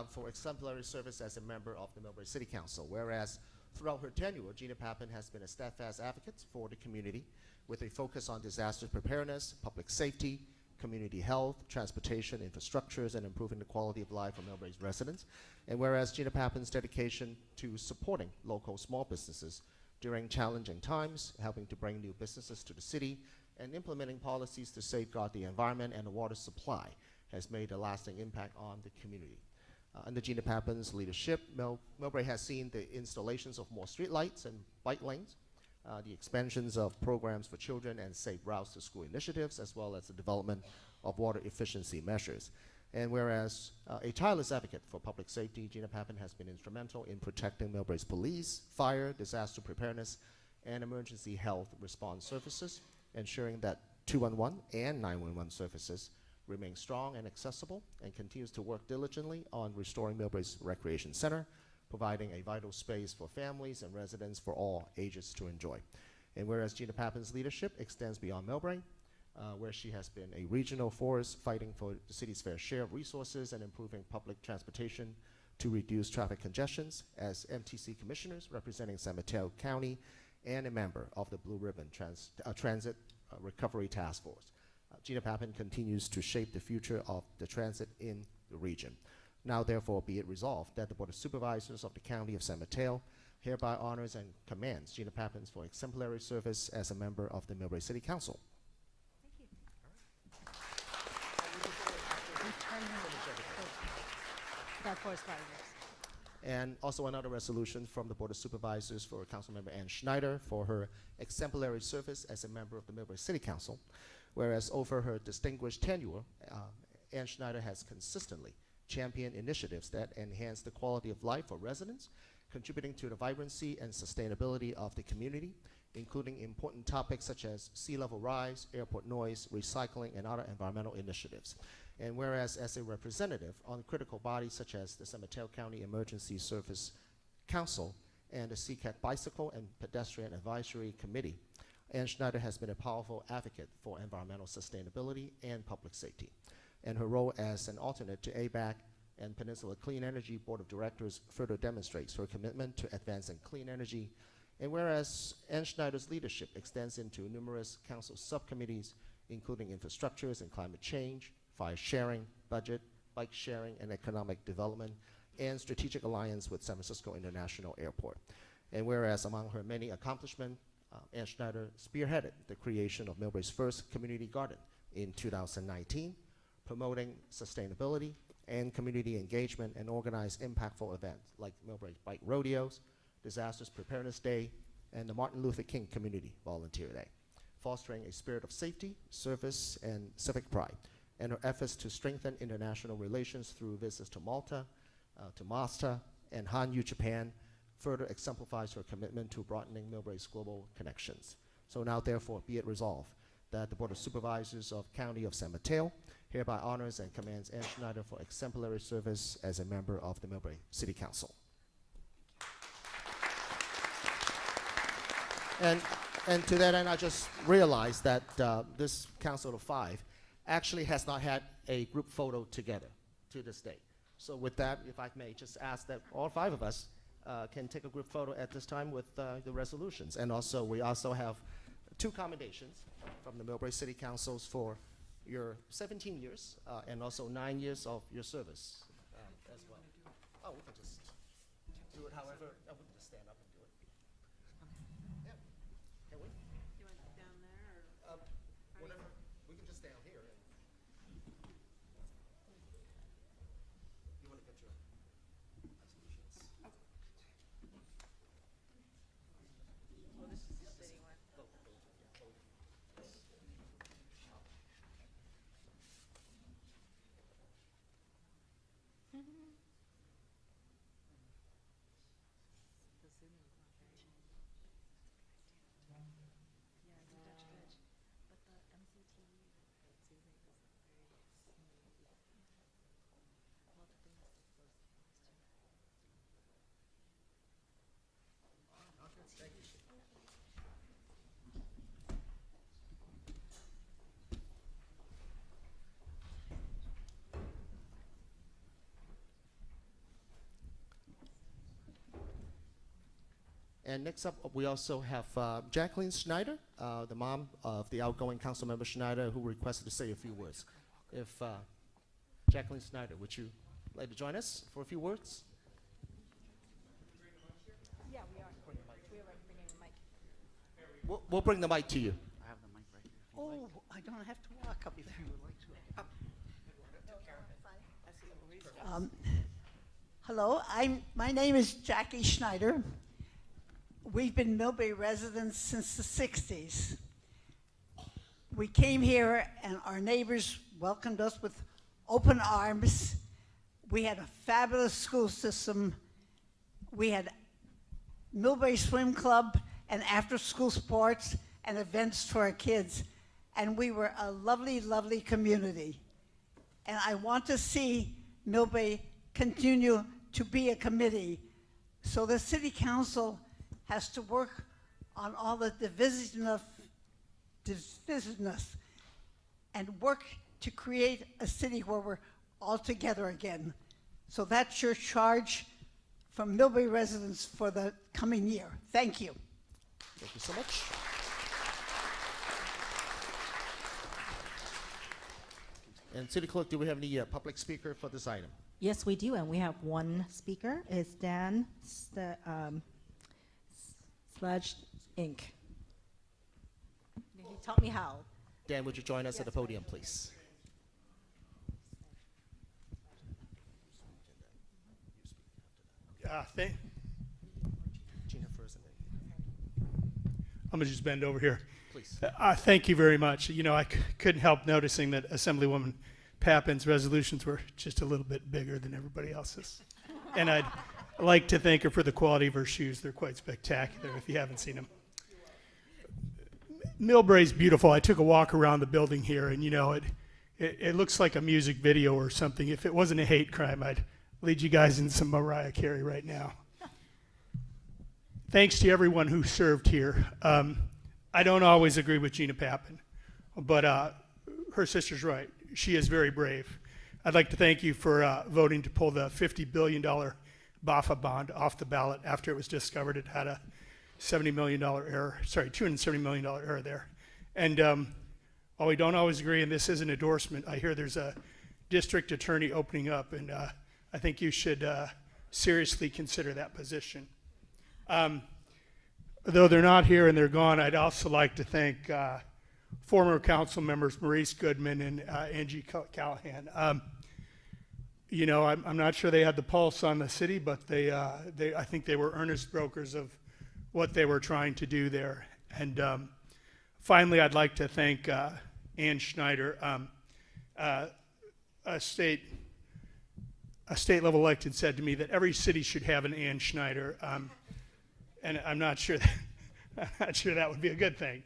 for exemplary service as a member of the Millbrae City Council. Whereas throughout her tenure, Gina Papan has been a steadfast advocate for the community with a focus on disaster preparedness, public safety, community health, transportation, infrastructures, and improving the quality of life for Millbrae's residents. And whereas Gina Papan's dedication to supporting local small businesses during challenging times, helping to bring new businesses to the city, and implementing policies to safeguard the environment and the water supply has made a lasting impact on the community. Under Gina Papan's leadership, Millbrae has seen the installations of more streetlights and bike lanes, the expansions of programs for children and safe routes to school initiatives, as well as the development of water efficiency measures. And whereas a tireless advocate for public safety, Gina Papan has been instrumental in protecting Millbrae's police, fire, disaster preparedness, and emergency health response services, ensuring that 211 and 911 services remain strong and accessible, and continues to work diligently on restoring Millbrae's Recreation Center, providing a vital space for families and residents for all ages to enjoy. And whereas Gina Papan's leadership extends beyond Millbrae, where she has been a regional force fighting for the city's fair share of resources and improving public transportation to reduce traffic congestions as MTC commissioners representing San Mateo County and a member of the Blue Ribbon Transit Recovery Task Force. Gina Papan continues to shape the future of the transit in the region. Now, therefore, be it resolved that the Board of Supervisors of the County of San Mateo hereby honors and commends Gina Papan for exemplary service as a member of the Millbrae City Council. And also another resolution from the Board of Supervisors for Councilmember Ann Schneider for her exemplary service as a member of the Millbrae City Council. Whereas over her distinguished tenure, Ann Schneider has consistently championed initiatives that enhance the quality of life for residents, contributing to the vibrancy and sustainability of the community, including important topics such as sea level rise, airport noise, recycling, and other environmental initiatives. And whereas as a representative on critical bodies such as the San Mateo County Emergency Service Council and the CCAT Bicycle and Pedestrian Advisory Committee, Ann Schneider has been a powerful advocate for environmental sustainability and public safety. And her role as an alternate to ABAC and Peninsula Clean Energy Board of Directors further demonstrates her commitment to advancing clean energy. And whereas Ann Schneider's leadership extends into numerous council subcommittees, including infrastructures and climate change, fire sharing, budget, bike sharing, and economic development, and strategic alliance with San Francisco International Airport. And whereas among her many accomplishments, Ann Schneider spearheaded the creation of Millbrae's first community garden in 2019, promoting sustainability and community engagement and organized impactful events like Millbrae Bike Rodeos, Disasters Preparedness Day, and the Martin Luther King Community Volunteer Day, fostering a spirit of safety, service, and civic pride. And her efforts to strengthen international relations through visits to Malta, to Mazda, and Hanyu, Japan, further exemplifies her commitment to broadening Millbrae's global connections. So now, therefore, be it resolved that the Board of Supervisors of County of San Mateo hereby honors and commends Ann Schneider for exemplary service as a member of the Millbrae City Council. And to that end, I just realized that this Council of Five actually has not had a group photo together to this day. So with that, if I may just ask that all five of us can take a group photo at this time with the resolutions. And also, we also have 2 commendations from the Millbrae City Councils for your 17 years and also 9 years of your service as well. Oh, we can just do it however, we can just stand up and do it. Yeah, can we? You want it down there, or? Whatever, we can just stand here. You want to get your resolutions? Well, this is the city one. And next up, we also have Jacqueline Schneider, the mom of the outgoing Councilmember Schneider, who requested to say a few words. If Jacqueline Schneider, would you like to join us for a few words? Yeah, we are. We are bringing the mic. We'll bring the mic to you. I have the mic right here. Oh, I don't have to walk up if you would like to. Hello, my name is Jackie Schneider. We've been Millbrae residents since the 60s. We came here and our neighbors welcomed us with open arms. We had a fabulous school system. We had Millbrae Swim Club and after-school sports and events for our kids. And we were a lovely, lovely community. And I want to see Millbrae continue to be a committee. So the city council has to work on all the divisiveness and work to create a city where we're all together again. So that's your charge from Millbrae residents for the coming year. Thank you. Thank you so much. And City Clerk, do we have any public speaker for this item? Yes, we do, and we have one speaker. It's Dan Sludge Inc. He taught me how. Dan, would you join us at the podium, please? Gina first, and then I'm going to just bend over here. please. Thank you very much. You know, I couldn't help noticing that Assemblywoman Papan's resolutions were just a little bit bigger than everybody else's. And I'd like to thank her for the quality of her shoes. They're quite spectacular if you haven't seen them. Millbrae's beautiful. I took a walk around the building here, and you know, it looks like a music video or something. If it wasn't a hate crime, I'd lead you guys in some Mariah Carey right now. Thanks to everyone who served here. I don't always agree with Gina Papan, but her sister's right. She is very brave. I'd like to thank you for voting to pull the $50 billion BAFA bond off the ballot after it was discovered it had a $270 million error there. And while we don't always agree, and this is an endorsement, I hear there's a district attorney opening up, and I think you should seriously consider that position. Though they're not here and they're gone, I'd also like to thank former council members Maurice Goodman and Angie Callahan. You know, I'm not sure they had the pulse on the city, but I think they were earnest brokers of what they were trying to do there. And finally, I'd like to thank Ann Schneider, a state level elected said to me that every city should have an Ann Schneider, and I'm not sure that would be a good thing.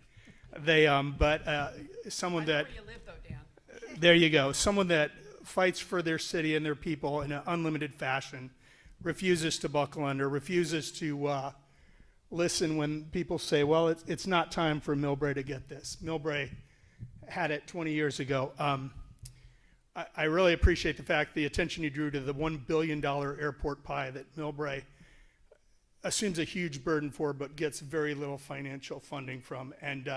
Someone that, where you live though, Dan. there you go, someone that fights for their city and their people in an unlimited fashion, refuses to buckle under, refuses to listen when people say, well, it's not time for Millbrae to get this. Millbrae had it 20 years ago. I really appreciate the fact, the attention you drew to the $1 billion airport pie that Millbrae assumes a huge burden for, but gets very little financial funding from. And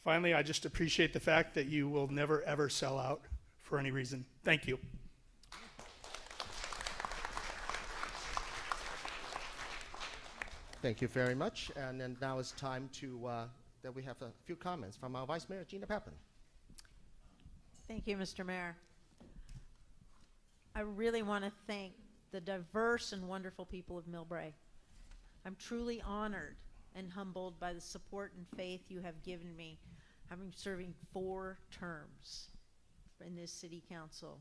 finally, I just appreciate the fact that you will never, ever sell out for any reason. Thank you. Thank you very much. And then now it's time to that we have a few comments from our Vice Mayor, Gina Papan. Thank you, Mr. Mayor. I really want to thank the diverse and wonderful people of Millbrae. I'm truly honored and humbled by the support and faith you have given me, having serving 4 terms in this city council.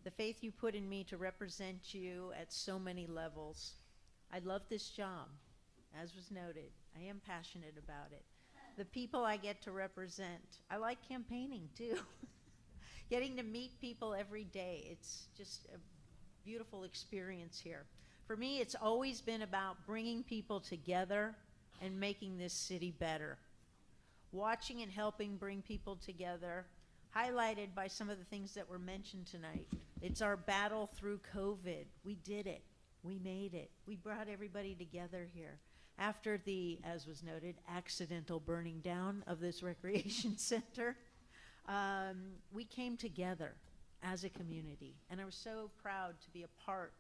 The faith you put in me to represent you at so many levels. I love this job, as was noted. I am passionate about it. The people I get to represent, I like campaigning too. Getting to meet people every day, it's just a beautiful experience here. For me, it's always been about bringing people together and making this city better. Watching and helping bring people together, highlighted by some of the things that were mentioned tonight. It's our battle through COVID. We did it. We made it. We brought everybody together here. After the, as was noted, accidental burning down of this recreation center, we came together as a community, and I was so proud to be a part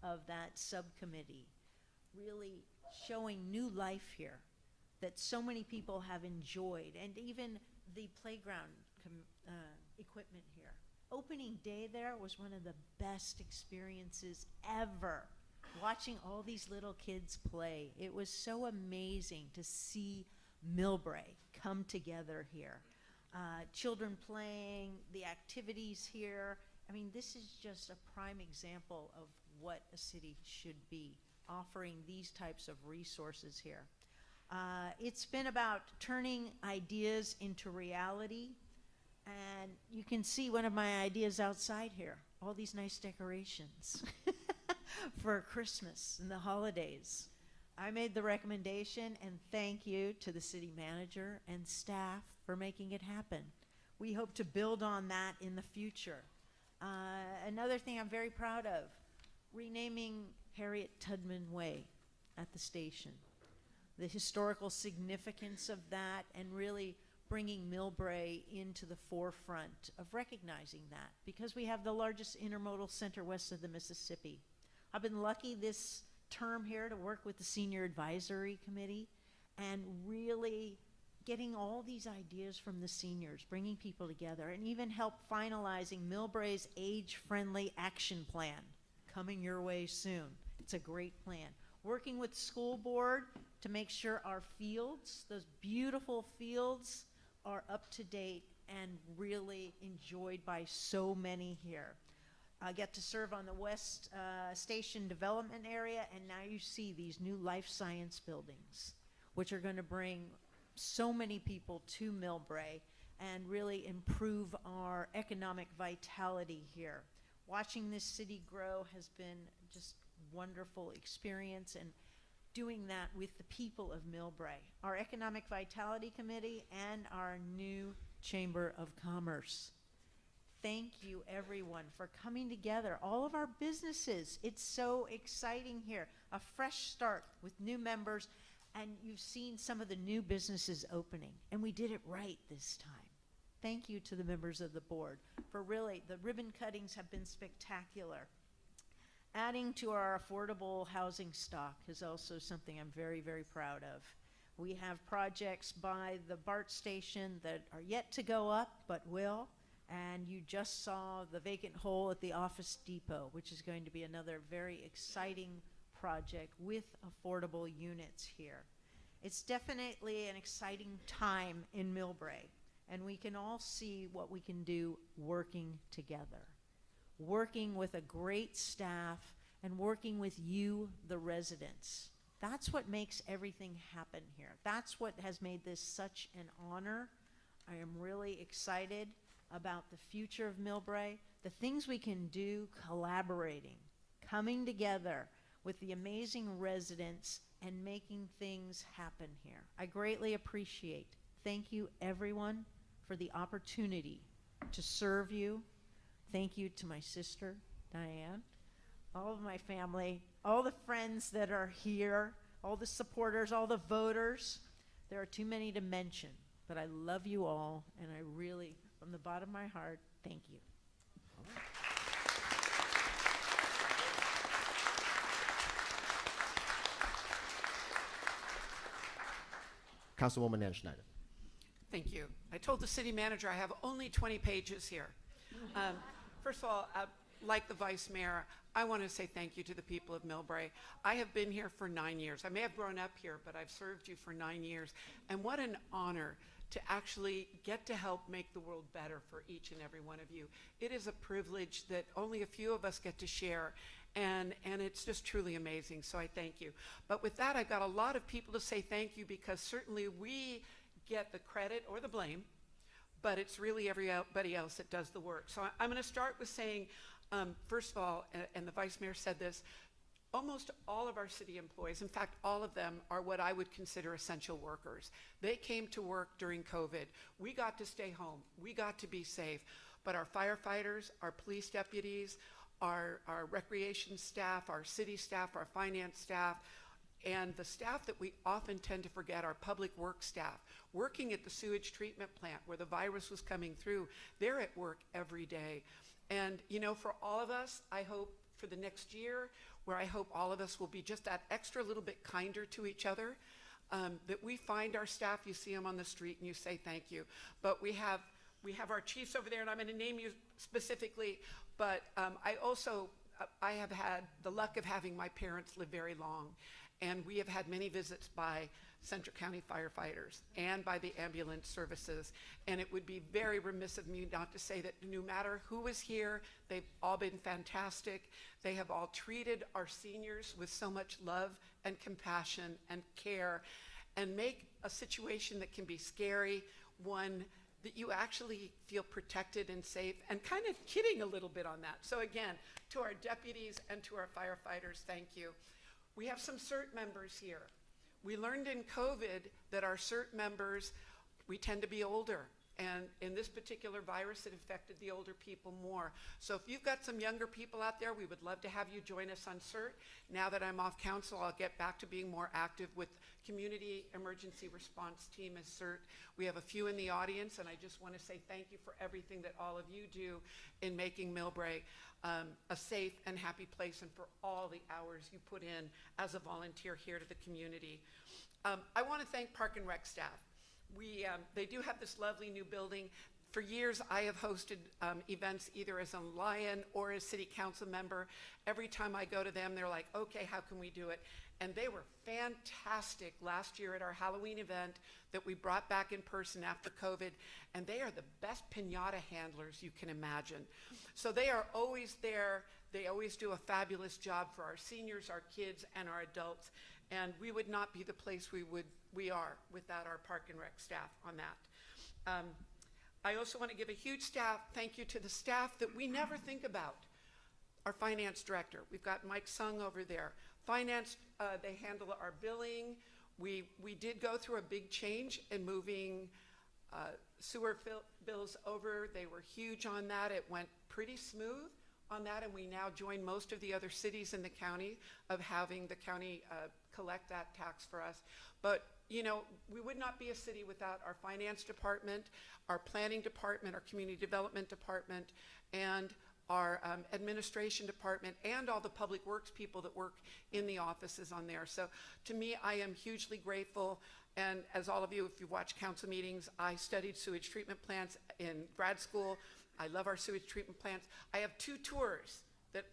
of that subcommittee, really showing new life here that so many people have enjoyed, and even the playground equipment here. Opening day there was one of the best experiences ever. Watching all these little kids play, it was so amazing to see Millbrae come together here. Children playing, the activities here. I mean, this is just a prime example of what a city should be, offering these types of resources here. It's been about turning ideas into reality, and you can see one of my ideas outside here, all these nice decorations for Christmas and the holidays. I made the recommendation, and thank you to the city manager and staff for making it happen. We hope to build on that in the future. Another thing I'm very proud of, renaming Harriet Tubman Way at the station. The historical significance of that, and really bringing Millbrae into the forefront of recognizing that, because we have the largest intermodal center west of the Mississippi. I've been lucky this term here to work with the Senior Advisory Committee and really getting all these ideas from the seniors, bringing people together, and even help finalizing Millbrae's age-friendly action plan, coming your way soon. It's a great plan. Working with school board to make sure our fields, those beautiful fields, are up to date and really enjoyed by so many here. I get to serve on the West Station Development Area, and now you see these new life science buildings, which are going to bring so many people to Millbrae and really improve our economic vitality here. Watching this city grow has been just wonderful experience, and doing that with the people of Millbrae, our Economic Vitality Committee, and our new Chamber of Commerce. Thank you, everyone, for coming together. All of our businesses, it's so exciting here. A fresh start with new members, and you've seen some of the new businesses opening, and we did it right this time. Thank you to the members of the board for really, the ribbon cuttings have been spectacular. Adding to our affordable housing stock is also something I'm very, very proud of. We have projects by the BART station that are yet to go up, but will. And you just saw the vacant hole at the Office Depot, which is going to be another very exciting project with affordable units here. It's definitely an exciting time in Millbrae, and we can all see what we can do working together. Working with a great staff and working with you, the residents. That's what makes everything happen here. That's what has made this such an honor. I am really excited about the future of Millbrae, the things we can do collaborating, coming together with the amazing residents and making things happen here. I greatly appreciate. Thank you, everyone, for the opportunity to serve you. Thank you to my sister, Diane, all of my family, all the friends that are here, all the supporters, all the voters. There are too many to mention, but I love you all, and I really, from the bottom of my heart, thank you. Councilwoman Ann Schneider. Thank you. I told the city manager I have only 20 pages here. First of all, like the vice mayor, I want to say thank you to the people of Millbrae. I have been here for 9 years. I may have grown up here, but I've served you for 9 years. And what an honor to actually get to help make the world better for each and every one of you. It is a privilege that only a few of us get to share, and it's just truly amazing, so I thank you. But with that, I've got a lot of people to say thank you, because certainly we get the credit or the blame, but it's really everybody else that does the work. So I'm going to start with saying, first of all, and the vice mayor said this, almost all of our city employees, in fact, all of them, are what I would consider essential workers. They came to work during COVID. We got to stay home. We got to be safe. But our firefighters, our police deputies, our recreation staff, our city staff, our finance staff, And the staff that we often tend to forget are public works staff, working at the sewage treatment plant where the virus was coming through. They're at work every day. And, you know, for all of us, I hope for the next year, where I hope all of us will be just that extra little bit kinder to each other, that we find our staff, you see them on the street and you say thank you. But we have our chiefs over there, and I'm going to name you specifically, but I have had the luck of having my parents live very long, and we have had many visits by Central County firefighters and by the ambulance services, and it would be very remiss of me not to say that no matter who is here, they've all been fantastic. They have all treated our seniors with so much love and compassion and care, and make a situation that can be scary one that you actually feel protected and safe, and kind of kidding a little bit on that. So again, to our deputies and to our firefighters, thank you. We have some CERT members here. We learned in COVID that our CERT members, we tend to be older. And in this particular virus, it affected the older people more. So if you've got some younger people out there, we would love to have you join us on CERT. Now that I'm off council, I'll get back to being more active with Community Emergency Response Team as CERT. We have a few in the audience, and I just want to say thank you for everything that all of you do in making Millbrae a safe and happy place, and for all the hours you put in as a volunteer here to the community. I want to thank Park and Rec staff. They do have this lovely new building. For years, I have hosted events either as a Lion or as city council member. Every time I go to them, they're like, okay, how can we do it? And they were fantastic last year at our Halloween event that we brought back in person after COVID. And they are the best piñata handlers you can imagine. So they are always there. They always do a fabulous job for our seniors, our kids, and our adults. And we would not be the place we are without our Park and Rec staff on that. I also want to give a huge thank you to the staff that we never think about. Our finance director, we've got Mike Fung over there. Finance, they handle our billing. We did go through a big change in moving sewer bills over. They were huge on that. It went pretty smooth on that, and we now join most of the other cities in the county of having the county collect that tax for us. But you know, we would not be a city without our finance department, our planning department, our community development department, and our administration department, and all the public works people that work in the offices on there. So to me, I am hugely grateful. And as all of you, if you watch council meetings, I studied sewage treatment plants in grad school. I love our sewage treatment plants. I have 2 tours that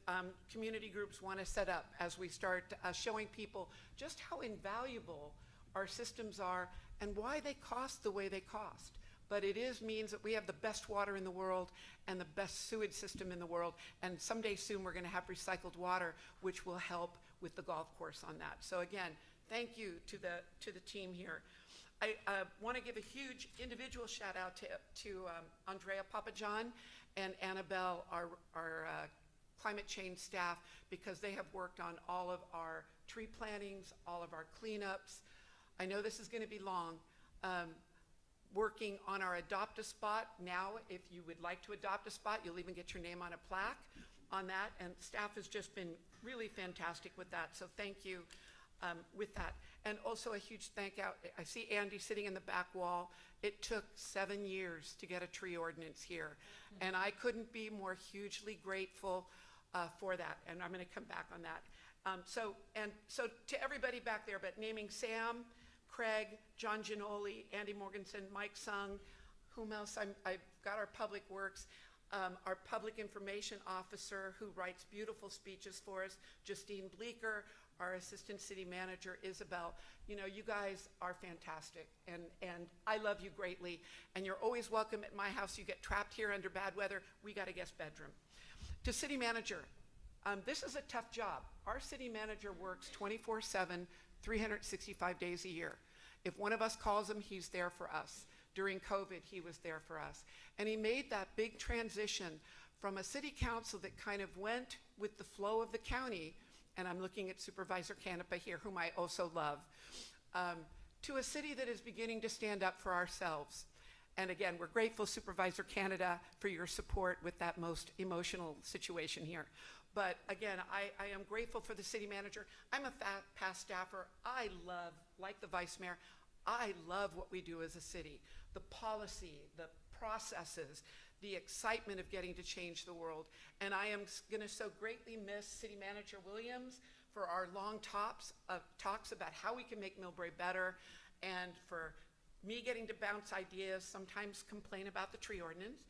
community groups want to set up as we start showing people just how invaluable our systems are and why they cost the way they cost. But it means that we have the best water in the world and the best sewage system in the world. And someday soon we're going to have recycled water, which will help with the golf course on that. So again, thank you to the team here. I want to give a huge individual shout out to Andrea Papajohn and Annabelle, our climate change staff, because they have worked on all of our tree plantings, all of our cleanups. I know this is going to be long. Working on our Adopt a Spot. Now, if you would like to adopt a spot, you'll even get your name on a plaque on that. And staff has just been really fantastic with that. So thank you with that. And also a huge thank out. I see Andy sitting in the back wall. It took 7 years to get a tree ordinance here. And I couldn't be more hugely grateful for that. And I'm going to come back on that. So to everybody back there, but naming Sam, Craig, John Ginoli, Andy Morganson, Mike Fung, whom else? I've got our public works, our public information officer who writes beautiful speeches for us, Justine Bleeker, our assistant city manager, Isabel. You know, you guys are fantastic, and I love you greatly, and you're always welcome at my house. You get trapped here under bad weather, we got a guest bedroom. To city manager, this is a tough job. Our city manager works 24/7, 365 days a year. If one of us calls him, he's there for us. During COVID, he was there for us. And he made that big transition from a city council that kind of went with the flow of the county, and I'm looking at Supervisor Canepa here, whom I also love, to a city that is beginning to stand up for ourselves. And again, we're grateful, Supervisor Canada, for your support with that most emotional situation here. But again, I am grateful for the city manager. I'm a past staffer. I love, like the vice mayor, I love what we do as a city. The policy, the processes, the excitement of getting to change the world. And I am going to so greatly miss City Manager Williams for our long talks about how we can make Millbrae better, and for me getting to bounce ideas, sometimes complain about the tree ordinance,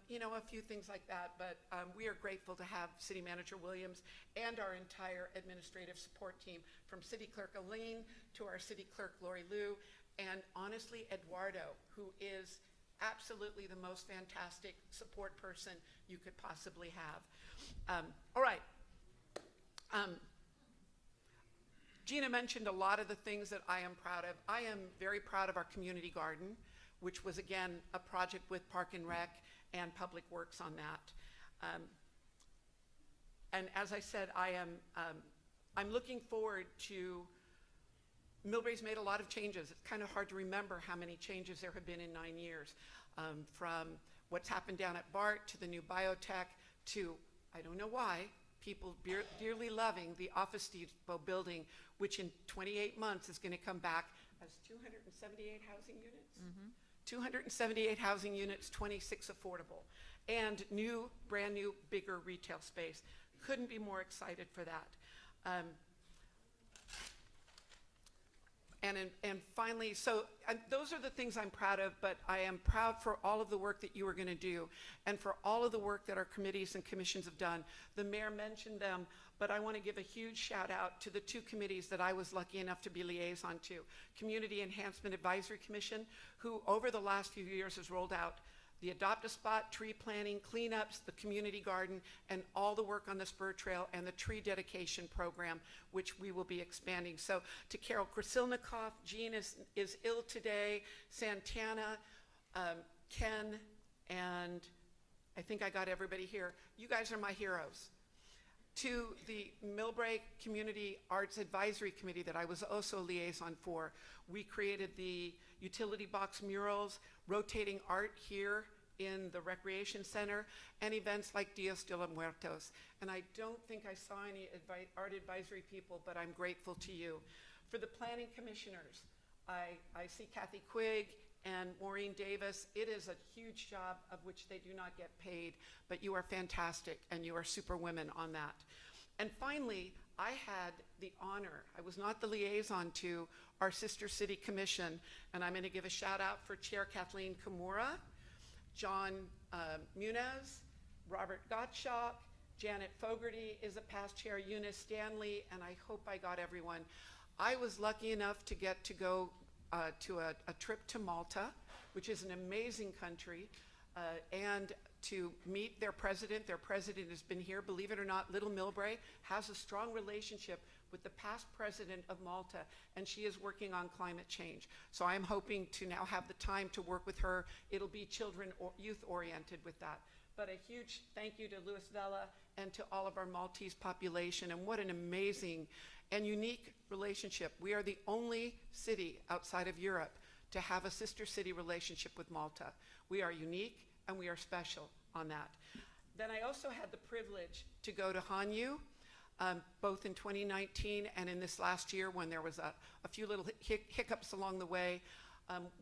you know, a few things like that. But we are grateful to have City Manager Williams and our entire administrative support team, from City Clerk Aline to our City Clerk Lori Lou, and honestly Eduardo, who is absolutely the most fantastic support person you could possibly have. All right. Gina mentioned a lot of the things that I am proud of. I am very proud of our community garden, which was, again, a project with Park and Rec and Public Works on that. And as I said, I'm looking forward to, Millbrae's made a lot of changes. It's kind of hard to remember how many changes there have been in 9 years, from what's happened down at BART to the new biotech to, I don't know why, people dearly loving the Office Depot building, which in 28 months is going to come back as 278 housing units. 278 housing units, 26 affordable, and brand new, bigger retail space. Couldn't be more excited for that. And finally, those are the things I'm proud of, but I am proud for all of the work that you are going to do, and for all of the work that our committees and commissions have done. The mayor mentioned them, but I want to give a huge shout out to the 2 committees that I was lucky enough to be liaison to. Community Enhancement Advisory Commission, who over the last few years has rolled out the Adopt-A-Spot, tree planting, cleanups, the community garden, and all the work on the spur trail and the tree dedication program, which we will be expanding. So to Carol Krasilnikoff, Jean is ill today, Santana, Ken, and I think I got everybody here. You guys are my heroes. To the Millbrae Community Arts Advisory Committee that I was also a liaison for, we created the utility box murals, rotating art here in the Recreation Center, and events like Dios de los Muertos. And I don't think I saw any art advisory people, but I'm grateful to you. For the planning commissioners, I see Kathy Quigg and Maureen Davis. It is a huge job of which they do not get paid, but you are fantastic, and you are super women on that. And finally, I had the honor, I was not the liaison to our sister city commission, and I'm going to give a shout out for Chair Kathleen Kimura, John Muniz, Robert Gottschalk, Janet Fogarty is a past chair, Eunice Stanley, and I hope I got everyone. I was lucky enough to get to go to a trip to Malta, which is an amazing country, and to meet their president. Their president has been here. Believe it or not, Little Millbrae has a strong relationship with the past president of Malta, and she is working on climate change. So I'm hoping to now have the time to work with her. It'll be children or youth oriented with that. But a huge thank you to Louis Vela and to all of our Maltese population, and what an amazing and unique relationship. We are the only city outside of Europe to have a sister city relationship with Malta. We are unique and we are special on that. Then I also had the privilege to go to Hanyu, both in 2019 and in this last year when there was a few little hiccups along the way.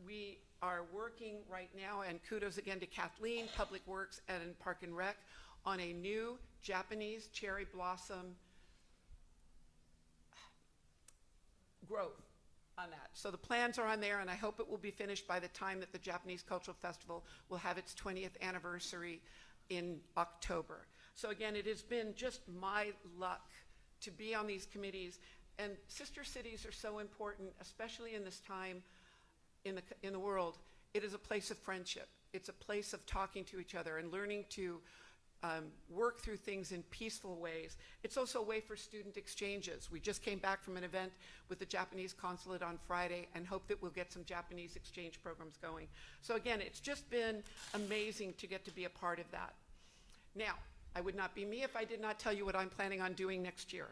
We are working right now, and kudos again to Kathleen, Public Works, and Park and Rec, on a new Japanese cherry blossom growth on that. So the plans are on there, and I hope it will be finished by the time that the Japanese Cultural Festival will have its 20th anniversary in October. So again, it has been just my luck to be on these committees, and sister cities are so important, especially in this time in the world. It is a place of friendship. It's a place of talking to each other and learning to work through things in peaceful ways. It's also a way for student exchanges. We just came back from an event with the Japanese consulate on Friday and hope that we'll get some Japanese exchange programs going. So again, it's just been amazing to get to be a part of that. Now, I would not be me if I did not tell you what I'm planning on doing next year.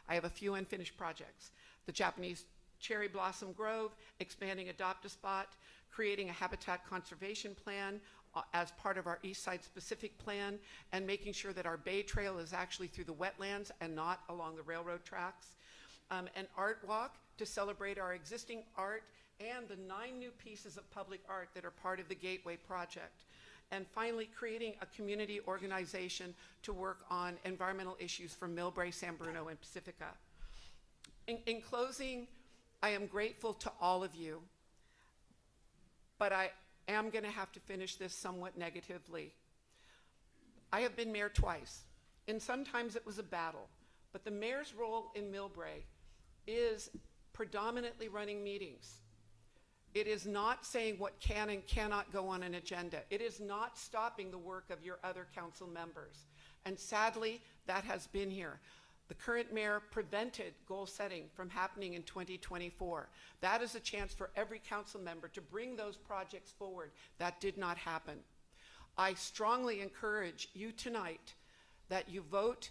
I have a few unfinished projects. The Japanese Cherry Blossom Grove, expanding Adopt-A-Spot, creating a habitat conservation plan as part of our East Side specific plan, and making sure that our Bay Trail is actually through the wetlands and not along the railroad tracks. An art walk to celebrate our existing art and the 9 new pieces of public art that are part of the Gateway project. And finally, creating a community organization to work on environmental issues for Millbrae, San Bruno, and Pacifica. In closing, I am grateful to all of you, but I am going to have to finish this somewhat negatively. I have been mayor twice, and sometimes it was a battle, but the mayor's role in Millbrae is predominantly running meetings. It is not saying what can and cannot go on an agenda. It is not stopping the work of your other council members. And sadly, that has been here. The current mayor prevented goal setting from happening in 2024. That is a chance for every council member to bring those projects forward. That did not happen. I strongly encourage you tonight that you vote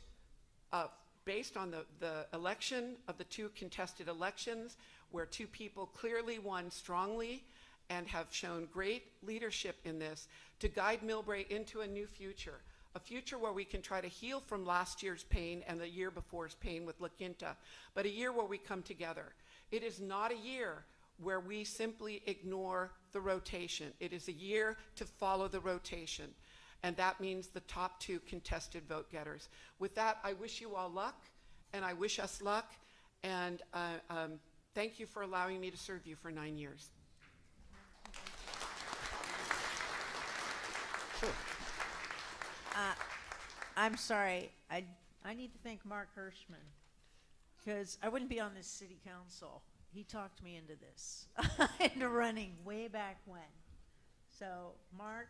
based on the election of the 2 contested elections, where 2 people clearly won strongly and have shown great leadership in this to guide Millbrae into a new future, a future where we can try to heal from last year's pain and the year before's pain with La Quinta, but a year where we come together. It is not a year where we simply ignore the rotation. It is a year to follow the rotation, and that means the top 2 contested vote getters. With that, I wish you all luck, and I wish us luck, and thank you for allowing me to serve you for 9 years. Sure. I'm sorry, I need to thank Mark Hirschman, because I wouldn't be on this city council. He talked me into this, into running way back when. So, Mark,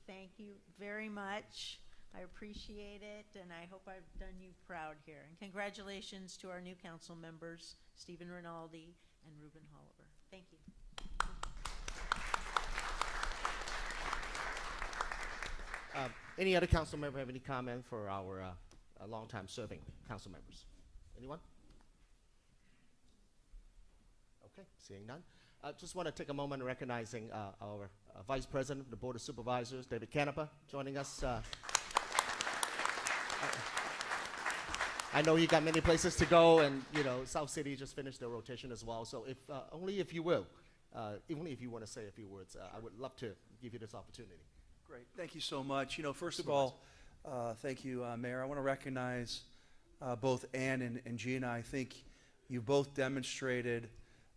thank you very much. I appreciate it, and I hope I've done you proud here. And congratulations to our new council members, Stephen Rainaldi and Reuben Holober. Thank you. Any other council member have any comment for our long-time serving council members? Anyone? Okay, seeing none. I just want to take a moment recognizing our Vice President of the Board of Supervisors, David Canepa, joining us. I know you got many places to go, and you know South City just finished their rotation as well. So if only if you will, even if you want to say a few words, I would love to give you this opportunity. Great, thank you so much. You know, first of all, thank you, Mayor. I want to recognize both Ann and Gina. I think you both demonstrated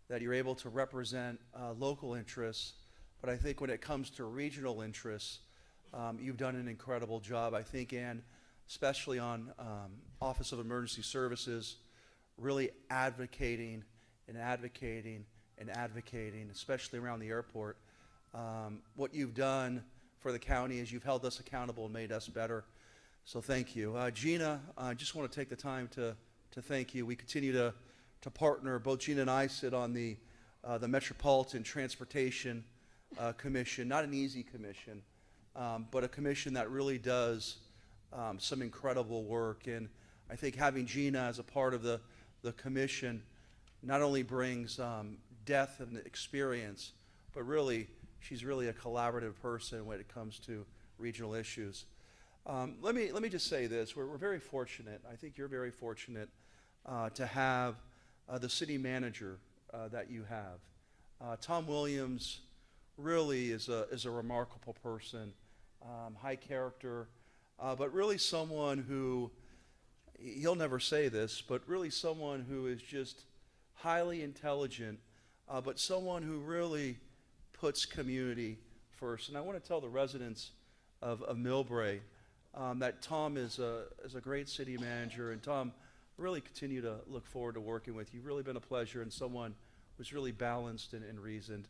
that you're able to represent local interests, but I think when it comes to regional interests, you've done an incredible job. I think, Ann, especially on Office of Emergency Services, really advocating and advocating and advocating, especially around the airport. What you've done for the county is you've held us accountable and made us better. So thank you. Gina, I just want to take the time to thank you. We continue to partner. Both Gina and I sit on the Metropolitan Transportation Commission. Not an easy commission, but a commission that really does some incredible work. And I think having Gina as a part of the commission not only brings depth and experience, but really she's really a collaborative person when it comes to regional issues. Let me just say this: we're very fortunate. I think you're very fortunate to have the city manager that you have. Tom Williams really is a remarkable person, high character, but really someone who, he'll never say this, but really someone who is just highly intelligent, but someone who really puts community first. And I want to tell the residents of Millbrae that Tom is a great city manager, and Tom, really continue to look forward to working with you. You've really been a pleasure, and someone who's really balanced and reasoned.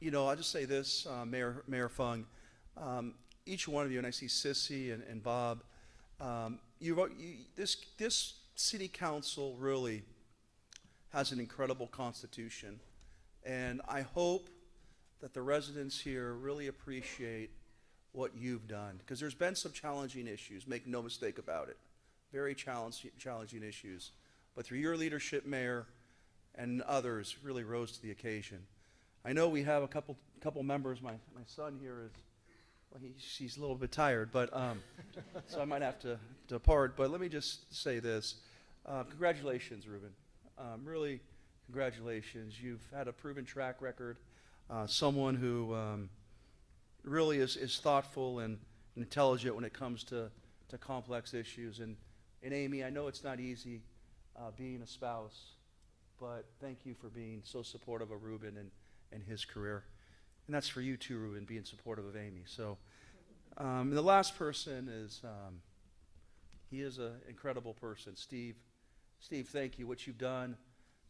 You know, I'll just say this, Mayor Fung, each one of you, and I see Sissy and Bob, this city council really has an incredible constitution, and I hope that the residents here really appreciate what you've done, because there's been some challenging issues, make no mistake about it, very challenging issues, but through your leadership, Mayor, and others really rose to the occasion. I know we have a couple members. My son here is, well, he's a little bit tired, but so I might have to depart. But let me just say this: congratulations, Reuben. Really, congratulations. You've had a proven track record. Someone who really is thoughtful and intelligent when it comes to complex issues. And Amy, I know it's not easy being a spouse, but thank you for being so supportive of Reuben and his career. And that's for you too, Reuben, being supportive of Amy. So, and the last person is, he is an incredible person, Steve. Steve, thank you. What you've done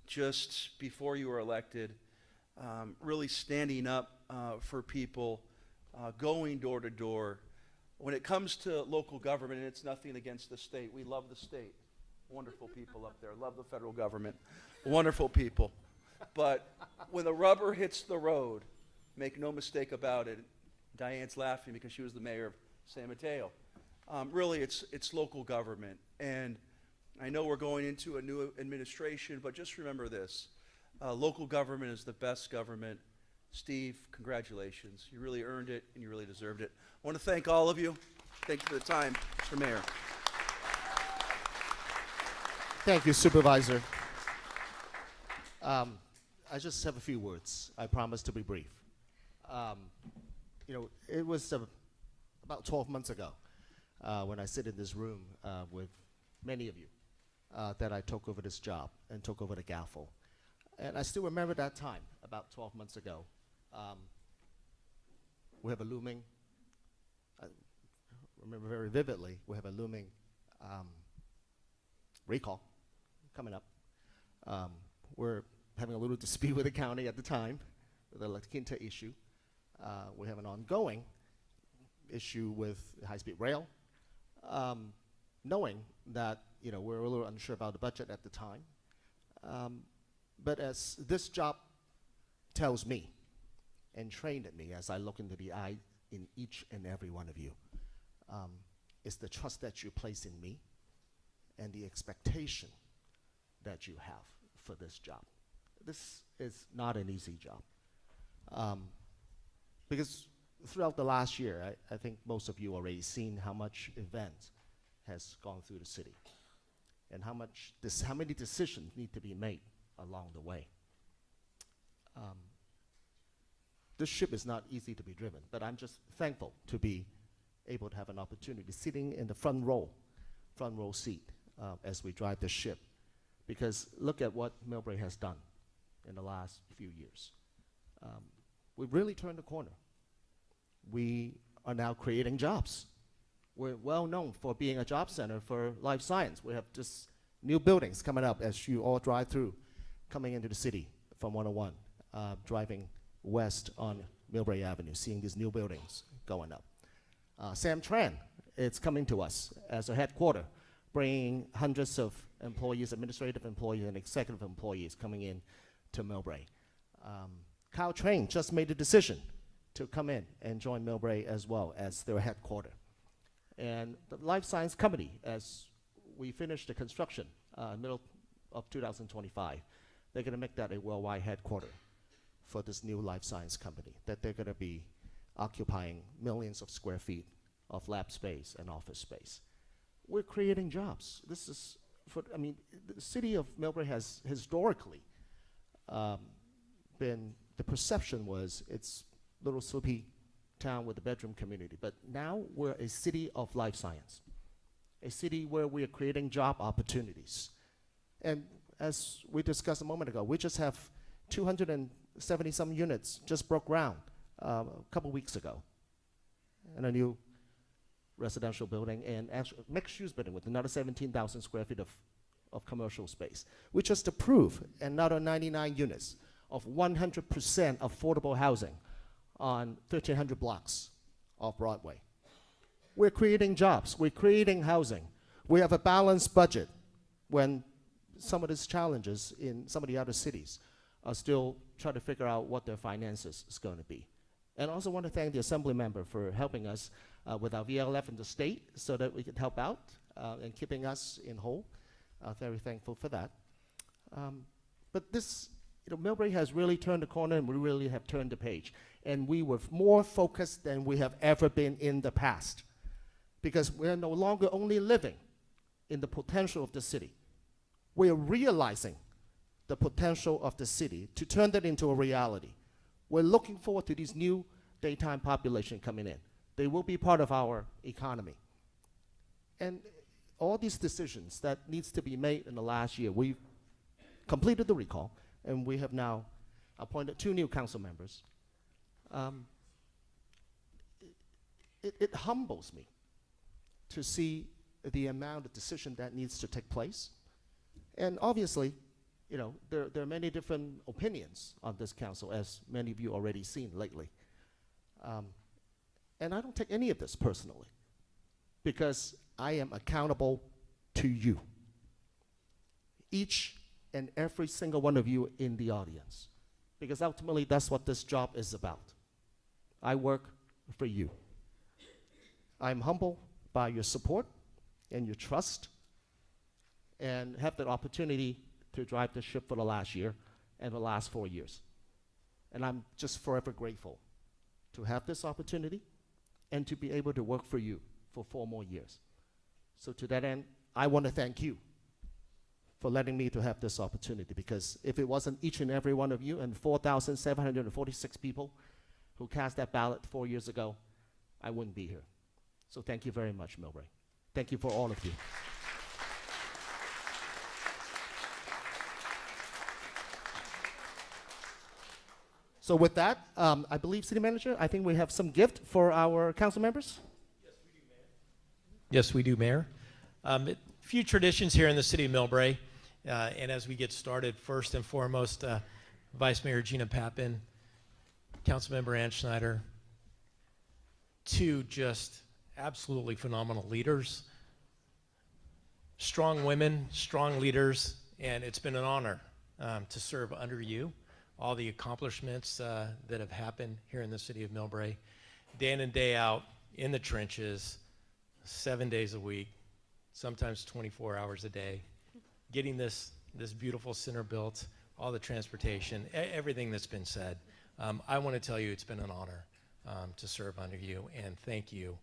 just before you were elected, really standing up for people, going door to door. When it comes to local government, and it's nothing against the state, we love the state. Wonderful people up there. Love the federal government. Wonderful people. But when the rubber hits the road, make no mistake about it, Diane's laughing because she was the mayor of San Mateo. Really, it's local government. And I know we're going into a new administration, but just remember this. Local government is the best government. Steve, congratulations. You really earned it, and you really deserved it. I want to thank all of you. Thank you for the time, Mr. Mayor. Thank you, Supervisor. I just have a few words. I promise to be brief. It was about 12 months ago when I sit in this room with many of you that I took over this job and took over the gavel. And I still remember that time, about 12 months ago. We have a looming, I remember very vividly, we have a looming recall coming up. We're having a little dispute with the county at the time, with the La Quinta issue. We have an ongoing issue with high-speed rail, knowing that we're a little unsure about the budget at the time. But as this job tells me and trained at me as I look into the eye in each and every one of you, is the trust that you place in me and the expectation that you have for this job. This is not an easy job. Because throughout the last year, I think most of you already seen how much event has gone through the city and how many decisions need to be made along the way. This ship is not easy to be driven, but I'm just thankful to be able to have an opportunity sitting in the front row seat as we drive the ship. Because look at what Millbrae has done in the last few years. We've really turned the corner. We are now creating jobs. We're well known for being a job center for life science. We have just new buildings coming up as you all drive through, coming into the city from 101, driving west on Millbrae Avenue, seeing these new buildings going up. Sam Tran, it's coming to us as a headquarter, bringing hundreds of employees, administrative employees and executive employees coming in to Millbrae. Kyle Train just made a decision to come in and join Millbrae as well as their headquarter. And the Life Science Company, as we finish the construction middle of 2025, they're going to make that a worldwide headquarter for this new life science company, that they're going to be occupying millions of square feet of lab space and office space. We're creating jobs. This is, the city of Millbrae has historically been, the perception was it's little sleepy town with a bedroom community, but now we're a city of life science, a city where we are creating job opportunities. And as we discussed a moment ago, we just have 270-some units just broke ground a couple weeks ago in a new residential building and mixed-use building with another 17,000 square feet of commercial space. We just approved another 99 units of 100% affordable housing on 1,300 blocks of Broadway. We're creating jobs. We're creating housing. We have a balanced budget when some of these challenges in some of the other cities are still trying to figure out what their finances is going to be. And I also want to thank the Assembly member for helping us with our VLF in the state so that we could help out and keeping us in whole. Very thankful for that. But this, Millbrae has really turned the corner, and we really have turned the page. And we were more focused than we have ever been in the past, because we're no longer only living in the potential of the city. We're realizing the potential of the city to turn that into a reality. We're looking forward to these new daytime population coming in. They will be part of our economy. And all these decisions that needs to be made in the last year, we've completed the recall, and we have now appointed 2 new council members. It humbles me to see the amount of decision that needs to take place. And obviously, there are many different opinions on this council, as many of you already seen lately. And I don't take any of this personally, because I am accountable to you, each and every single one of you in the audience, because ultimately that's what this job is about. I work for you. I'm humbled by your support and your trust, and have the opportunity to drive the ship for the last year and the last 4 years. And I'm just forever grateful to have this opportunity and to be able to work for you for 4 more years. So to that end, I want to thank you for letting me to have this opportunity, because if it wasn't each and every one of you and 4,746 people who cast that ballot 4 years ago, I wouldn't be here. So thank you very much, Millbrae. Thank you for all of you. So with that, I believe, City Manager, I think we have some gift for our council members. Yes, we do, Mayor. Few traditions here in the city of Millbrae. And as we get started, first and foremost, Vice Mayor Gina Papan, Councilmember Ann Schneider, 2 just absolutely phenomenal leaders, strong women, strong leaders, and it's been an honor to serve under you. All the accomplishments that have happened here in the city of Millbrae, day in and day out, in the trenches, 7 days a week, sometimes 24 hours a day, getting this beautiful center built, all the transportation, everything that's been said. I want to tell you it's been an honor to serve under you, and thank you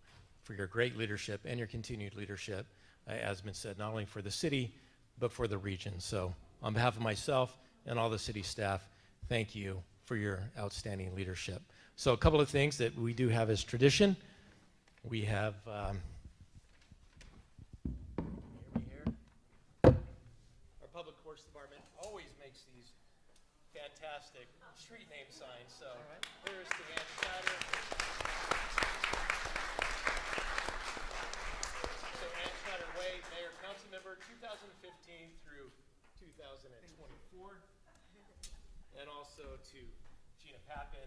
for your great leadership and your continued leadership, as been said, not only for the city, but for the region. So on behalf of myself and all the city staff, thank you for your outstanding leadership. So a couple of things that we do have as tradition. We have our Public Works Department always makes these fantastic street name signs. So here's to Ann Schneider. So Ann Schneider Way, Mayor, Councilmember, 2015 through 2024. And also to Gina Papan,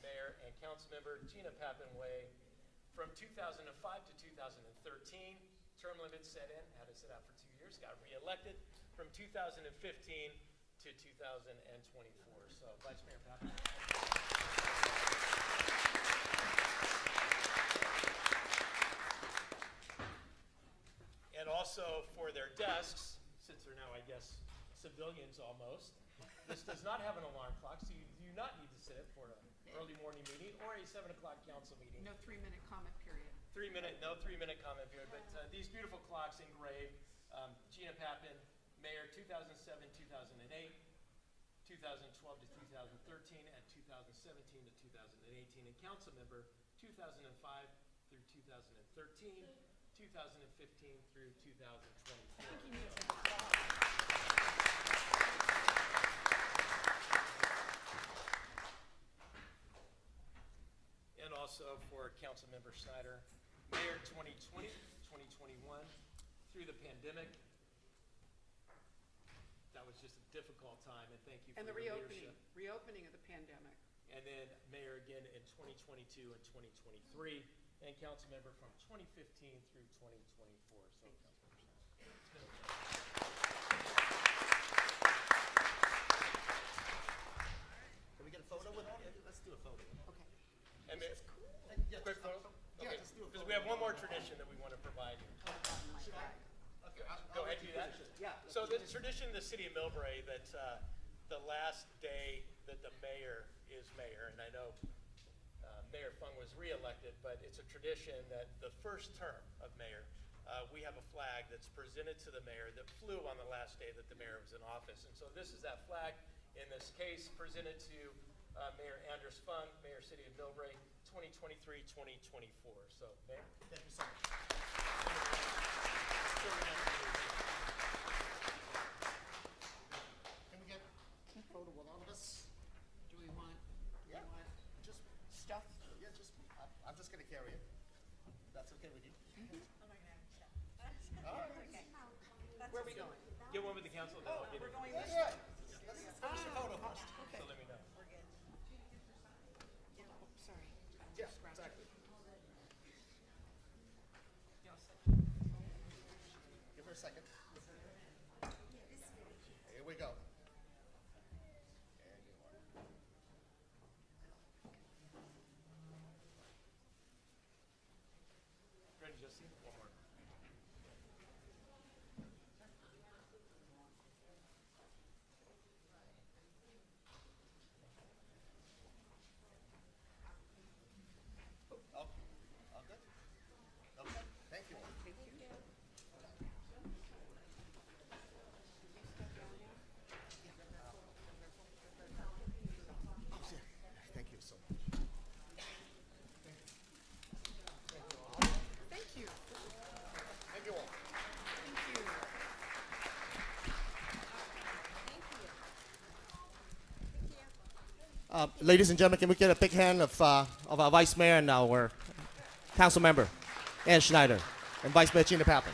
Mayor and Councilmember, Gina Papan Way, from 2005 to 2013. Term limit set in, had to sit out for 2 years, got reelected from 2015 to 2024. So, Vice Mayor Papan. And also for their desks, since they're now, I guess, civilians almost, this does not have an alarm clock, so you do not need to sit it for an early morning meeting or a 7 o'clock council meeting. No 3-minute comment period. No 3-minute comment period, but these beautiful clocks engraved, Gina Papan, Mayor, 2007, 2008, 2012 to 2013, and 2017 to 2018, and Councilmember, 2005 through 2013, 2015 through 2024. And also for Councilmember Schneider, Mayor 2020, 2021, through the pandemic. That was just a difficult time, and thank you for the your reopening of the pandemic. And then Mayor again in 2022 and 2023, and Councilmember from 2015 through 2024. So, Can we get a photo with all? Let's do a photo. Okay. And quick photo? Okay, because we have one more tradition that we want to provide you. Go ahead and do that. Yeah. So the tradition in the city of Millbrae that the last day that the mayor is mayor, and I know Mayor Fung was reelected, but it's a tradition that the first term of mayor, we have a flag that's presented to the mayor that flew on the last day that the mayor was in office. And so this is that flag, in this case, presented to Mayor Anders Fung, Mayor City of Millbrae, 2023-2024. So, Mayor. Thank you so much. Can we get a photo with all of us? Do we want, Yeah. Just stuff? Yeah, just I'm just gonna carry it. That's okay with you? All right. Where are we going? Get one with the council. Then I'll get We're it. going Yeah, this yeah. way? Let's finish the photo first. Okay. So let me know. We're good. Sorry. Yeah, exactly. Give her a second. Here we go. And you are. Ready, Jesse? One more. Oh, all good? Okay, thank you. Oh, yeah. Thank you so much. Thank you. Thank you all. Thank you. Ladies and gentlemen, can we get a big hand of our Vice Mayor and our Councilmember, Ann Schneider, and Vice Mayor Gina Papan.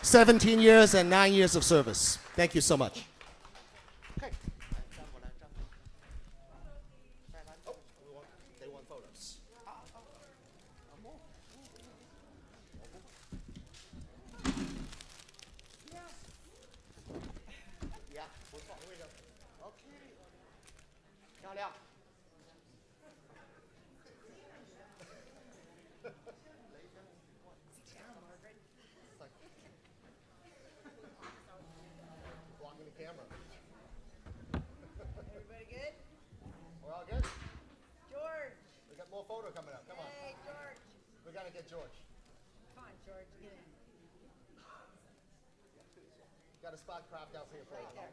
17 years and 9 years of service. Thank you so much. Okay. Oh, they want photos. Yeah, here we go. Okay. 漂亮。Blocking the camera. Everybody good? We're all good? George. We got more photo coming up. Come on. Hey, George. We gotta get George. Come on, George, get in. Got a spot carved out for your photo. Right there.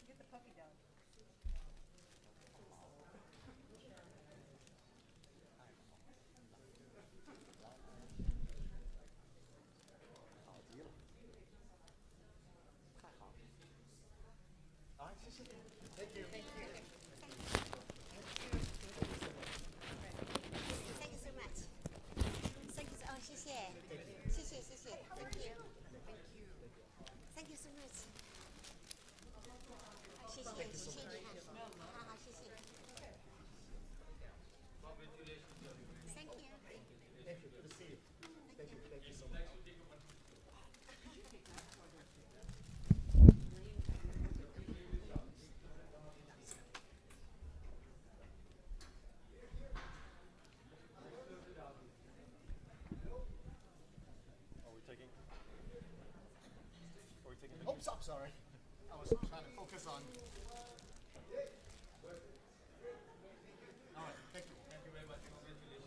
Get the puppy dog. Thank you. Thank you so much. Thank you. Oh, 谢谢。谢谢，谢谢。Thank you. Thank you so much. 谢谢，谢谢你哈。好好，谢谢。Thank you. Thank you. Good to see you. Thank you. Thank you so much. Oops, I'm sorry. I was trying to focus on. All right, thank you. Thank you very much. Congratulations.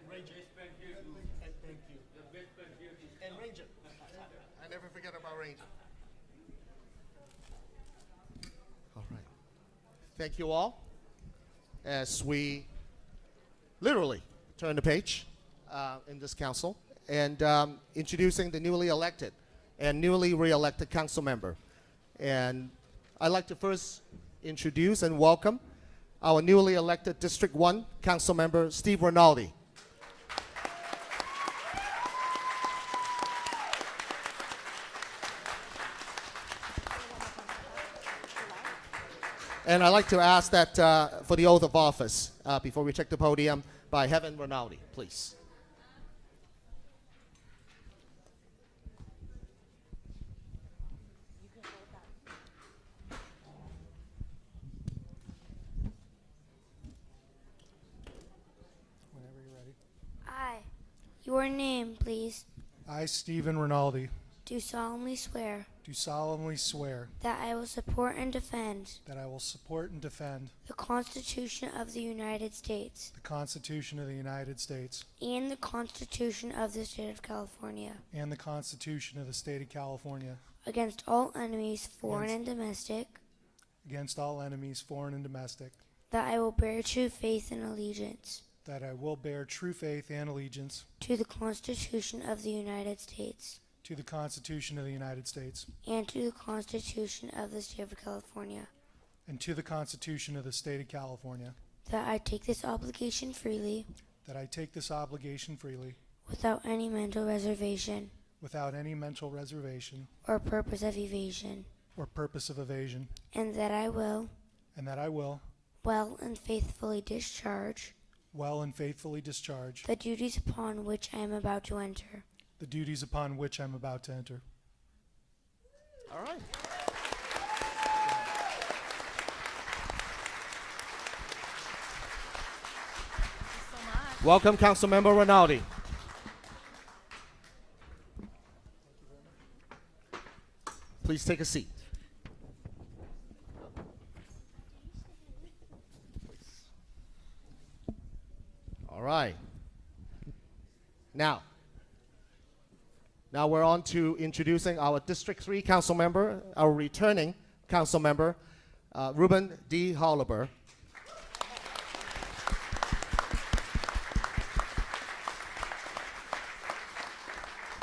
Ranger. And thank you. And Ranger. I never forget about Ranger. All right. Thank you all. As we literally turn the page in this council and introducing the newly elected and newly re-elected council member. And I'd like to first introduce and welcome our newly elected District 1 council member, Steve Rainaldi. And I'd like to ask that for the oath of office, before we take the podium, by Heaven Rainaldi, please. Your name, please. I, Stephen Rainaldi, Do solemnly swear do solemnly swear that I will support and defend that I will support and defend the Constitution of the United States the Constitution of the United States and the Constitution of the State of California and the Constitution of the State of California against all enemies, foreign and domestic, against all enemies, foreign and domestic, that I will bear true faith and allegiance that I will bear true faith and allegiance to the Constitution of the United States to the Constitution of the United States and to the Constitution of the State of California, and to the Constitution of the State of California, that I take this obligation freely that I take this obligation freely without any mental reservation without any mental reservation or purpose of evasion, or purpose of evasion, and that I will and that I will well and faithfully discharge well and faithfully discharge the duties upon which I am about to enter. the duties upon which I'm about to enter. All right. Welcome, Councilmember Rainaldi. Please take a seat. All right. Now we're on to introducing our District 3 Council Member, our returning Council Member, Reuben D. Holober.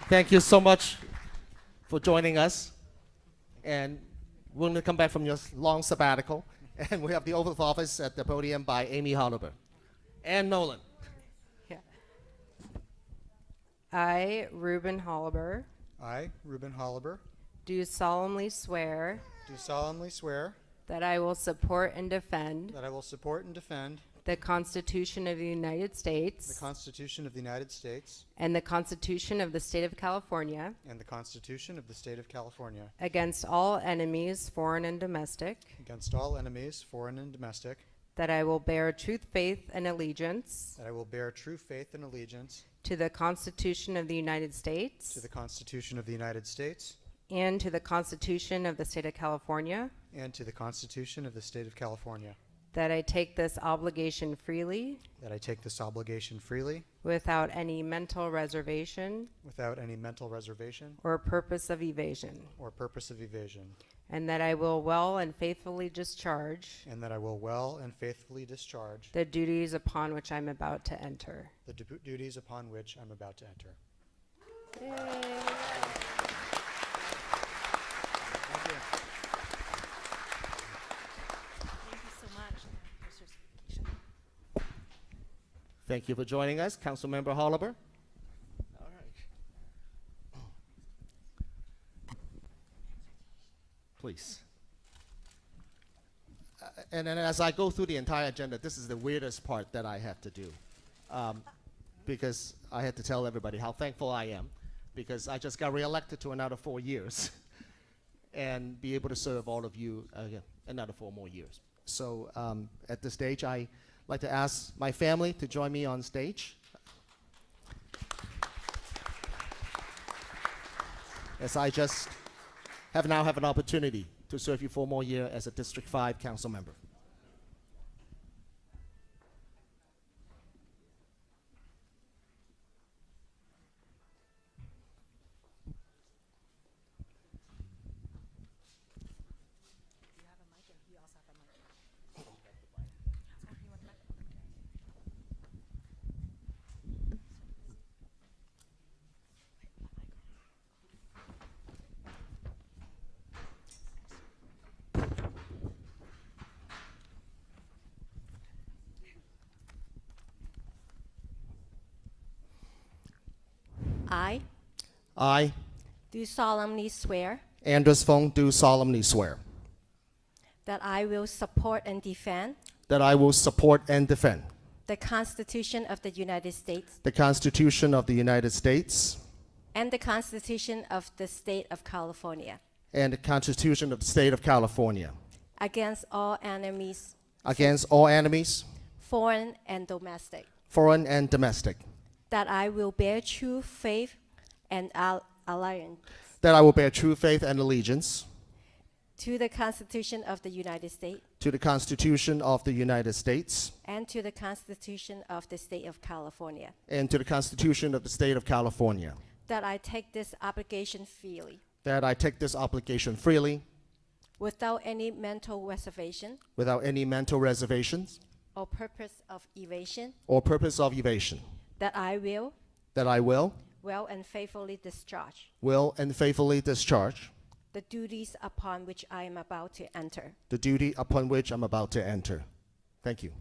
Thank you so much for joining us. And we're going to come back from your long sabbatical. And we have the oath of office at the podium by Amy Holober. And Nolan. I, Reuben Holober, I, Reuben Holober, do solemnly swear do solemnly swear that I will support and defend that I will support and defend the Constitution of the United the States Constitution of the United States and the Constitution of the State of California and the Constitution of the State of California against all enemies, foreign and domestic, against all enemies, foreign and domestic, that I will bear truth, faith, and allegiance that I will bear true faith and allegiance to the Constitution of the United States to the Constitution of the United States and to the Constitution of the State of California, and to the Constitution of the State of California, that I take this obligation freely that I take this obligation freely without any mental reservation without any mental reservation or purpose of evasion, or purpose of evasion, and that I will well and faithfully discharge and that I will well and faithfully discharge the duties upon which I'm about to enter. the duties upon which I'm about to enter. Thank you for joining us, Councilmember Holober. All right. Please. And then as I go through the entire agenda, this is the weirdest part that I have to do. Because I had to tell everybody how thankful I am, because I just got reelected to another 4 years and be able to serve all of you another 4 more years. So at this stage, I'd like to ask my family to join me on stage. As I just now have an opportunity to serve you 4 more years as a District 5 Council Member. I, do solemnly swear Anders Fung, do solemnly swear that I will support and defend that I will support and defend the Constitution of the United States the Constitution of the United States and the Constitution of the State of California and the Constitution of the State of California against all enemies, foreign and domestic, that I will bear true faith and allegiance that I will bear true faith and allegiance to the Constitution of the United States to the Constitution of the United States and to the Constitution of the State of California, and to the Constitution of the State of California, that I take this obligation freely that I take this obligation freely without any mental reservation without any mental reservations or purpose of evasion, or purpose of evasion, that I will that I will well and faithfully discharge the duties upon which I am about to enter. the duty upon which I'm about to enter. Thank you.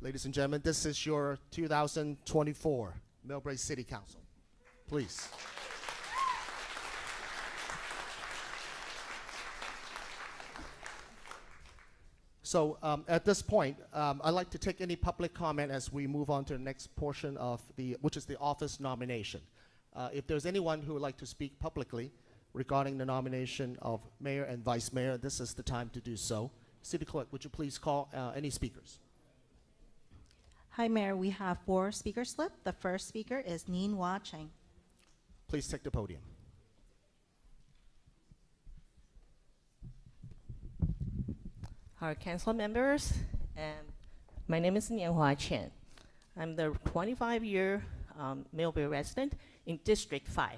Ladies and gentlemen, this is your 2024 Millbrae City Council. Please. So at this point, I'd like to take any public comment as we move on to the next portion of which is the office nomination. If there's anyone who would like to speak publicly regarding the nomination of mayor and vice mayor, this is the time to do so. City Clerk, would you please call any speakers? Hi, Mayor. We have 4 speaker slips. The first speaker is Neen Wah Cheng. Please take the podium. Our council members, my name is Nianhua Chen. I'm the 25-year Millbrae resident in District 5.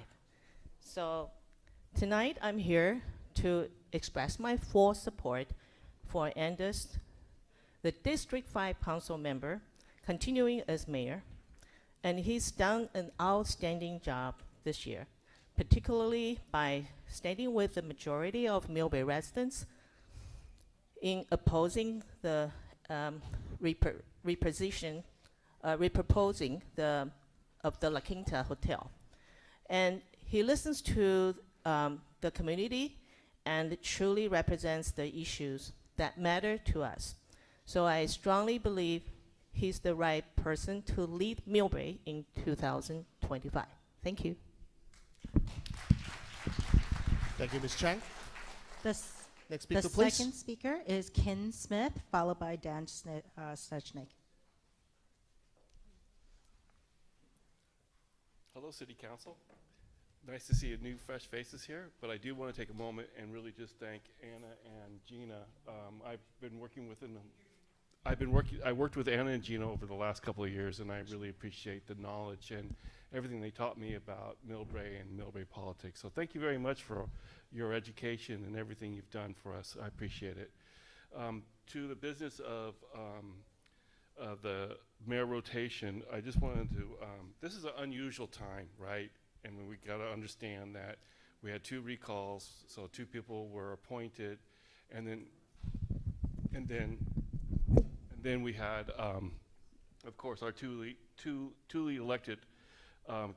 So tonight I'm here to express my full support for Anders, the District 5 council member, continuing as mayor, and he's done an outstanding job this year, particularly by standing with the majority of Millbrae residents in opposing the reproposing of the La Quinta Hotel. And he listens to the community and truly represents the issues that matter to us. So I strongly believe he's the right person to lead Millbrae in 2025. Thank you. Thank you, Ms. Chang. Next speaker, the please. second speaker is Ken Smith, followed by Dan Stuchnik. Hello, City Council. Nice to see new, fresh faces here, but I do want to take a moment and really just thank Anna and Gina. I worked with Anna and Gina over the last couple of years, and I really appreciate the knowledge and everything they taught me about Millbrae and Millbrae politics. So thank you very much for your education and everything you've done for us. I appreciate it. To the business of the mayor rotation, I just wanted to, this is an unusual time, right? And we got to understand that we had 2 recalls, so 2 people were appointed, and then we had, of course, our two elected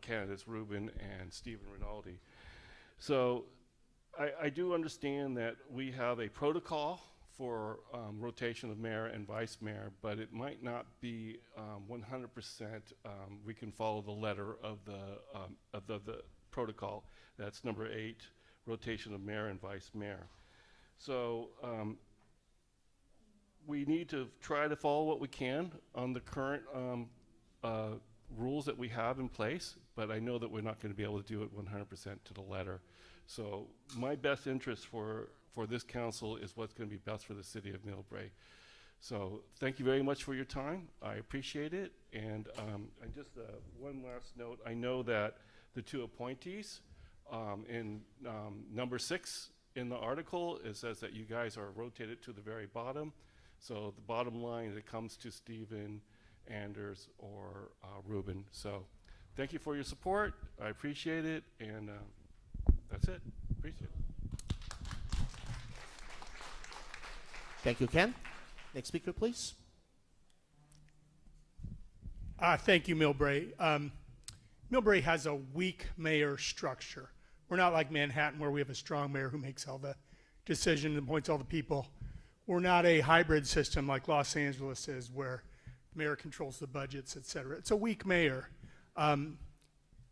candidates, Reuben and Stephen Rainaldi. So I do understand that we have a protocol for rotation of mayor and vice mayor, but it might not be 100%. We can follow the letter of the protocol. That's number 8, rotation of mayor and vice mayor. So we need to try to follow what we can on the current rules that we have in place, but I know that we're not going to be able to do it 100% to the letter. So my best interest for this council is what's going to be best for the city of Millbrae. So thank you very much for your time. I appreciate it. And just one last note, I know that the 2 appointees in number 6 in the article, it says that you guys are rotated to the very bottom. So the bottom line, it comes to Stephen, Anders, or Reuben. So thank you for your support. I appreciate it. And that's it. Appreciate it. Thank you, Ken. Next speaker, please. Thank you, Millbrae. Millbrae has a weak mayor structure. We're not like Manhattan where we have a strong mayor who makes all the decisions and appoints all the people. We're not a hybrid system like Los Angeles is where the mayor controls the budgets, et cetera. It's a weak mayor.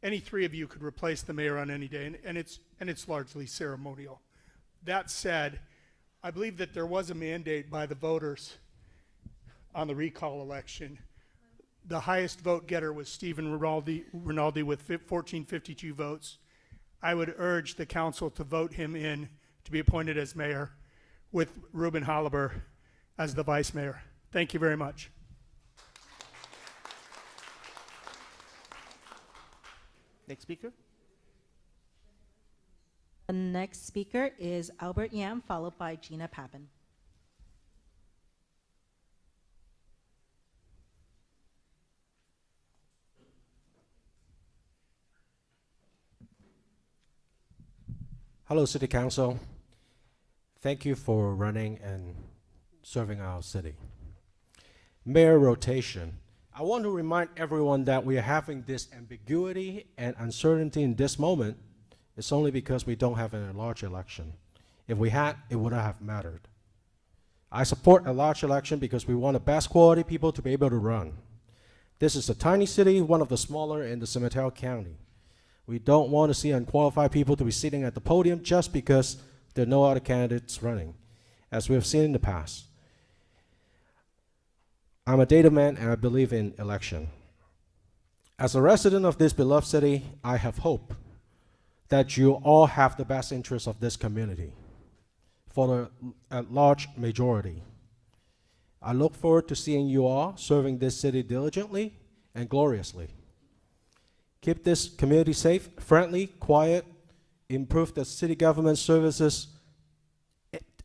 Any three of you could replace the mayor on any day, and it's largely ceremonial. That said, I believe that there was a mandate by the voters on the recall election. The highest vote getter was Stephen Rainaldi with 1452 votes. I would urge the council to vote him in to be appointed as mayor with Reuben Holober as the vice mayor. Thank you very much. Next speaker. The next speaker is Albert Yam, followed by Gina Papan. Hello, City Council. Thank you for running and serving our city. Mayor rotation. I want to remind everyone that we are having this ambiguity and uncertainty in this moment. It's only because we don't have a large election. If we had, it wouldn't have mattered. I support a large election because we want the best quality people to be able to run. This is a tiny city, one of the smaller in the San Mateo County. We don't want to see unqualified people to be sitting at the podium just because there are no other candidates running, as we have seen in the past. I'm a data man and I believe in election. As a resident of this beloved city, I have hope that you all have the best interests of this community for the large majority. I look forward to seeing you all serving this city diligently and gloriously. Keep this community safe, friendly, quiet, improve the city government services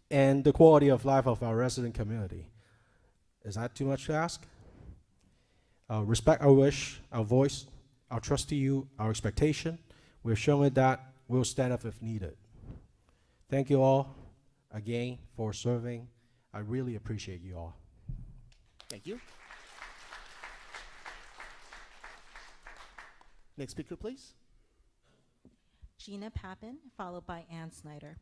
and the quality of life of our resident community. Is that too much to ask? Respect our wish, our voice, our trust to you, our expectation. We're showing that we'll stand up if needed. Thank you all again for serving. I really appreciate you all. Thank you. Next speaker, please. Gina Papan, followed by Ann Schneider.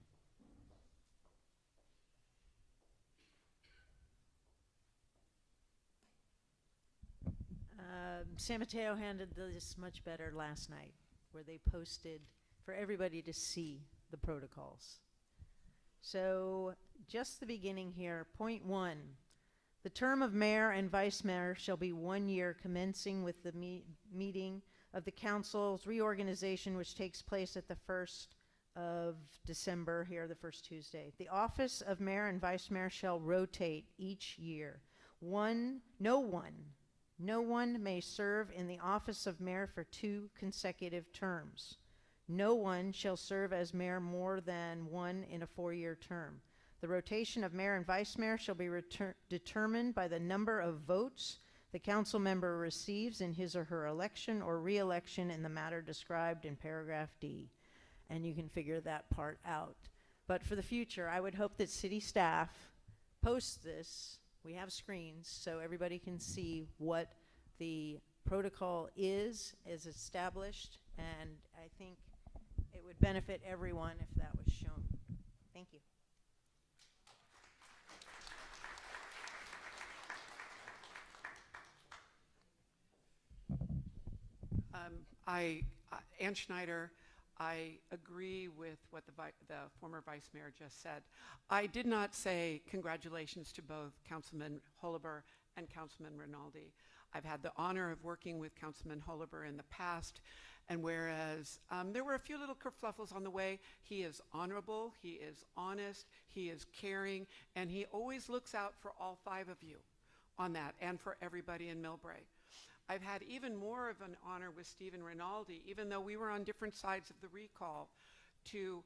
San Mateo handled this much better last night, where they posted for everybody to see the protocols. So just the beginning here, point 1. The term of mayor and vice mayor shall be 1 year commencing with the meeting of the council's reorganization, which takes place at the 1st of December, here the first Tuesday. The office of mayor and vice mayor shall rotate each year. No one may serve in the office of mayor for 2 consecutive terms. No one shall serve as mayor more than 1 in a 4-year term. The rotation of mayor and vice mayor shall be determined by the number of votes the council member receives in his or her election or re-election in the matter described in paragraph D. And you can figure that part out. But for the future, I would hope that city staff posts this. We have screens so everybody can see what the protocol is established, and I think it would benefit everyone if that was shown. Thank you. Ann Schneider, I agree with what the former vice mayor just said. I did not say congratulations to both Councilman Holober and Councilman Rainaldi. I've had the honor of working with Councilman Holober in the past, and whereas there were a few little kerfluffles on the way, he is honorable, he is honest, he is caring, and he always looks out for all 5 of you on that, and for everybody in Millbrae. I've had even more of an honor with Stephen Rainaldi, even though we were on different sides of the recall, to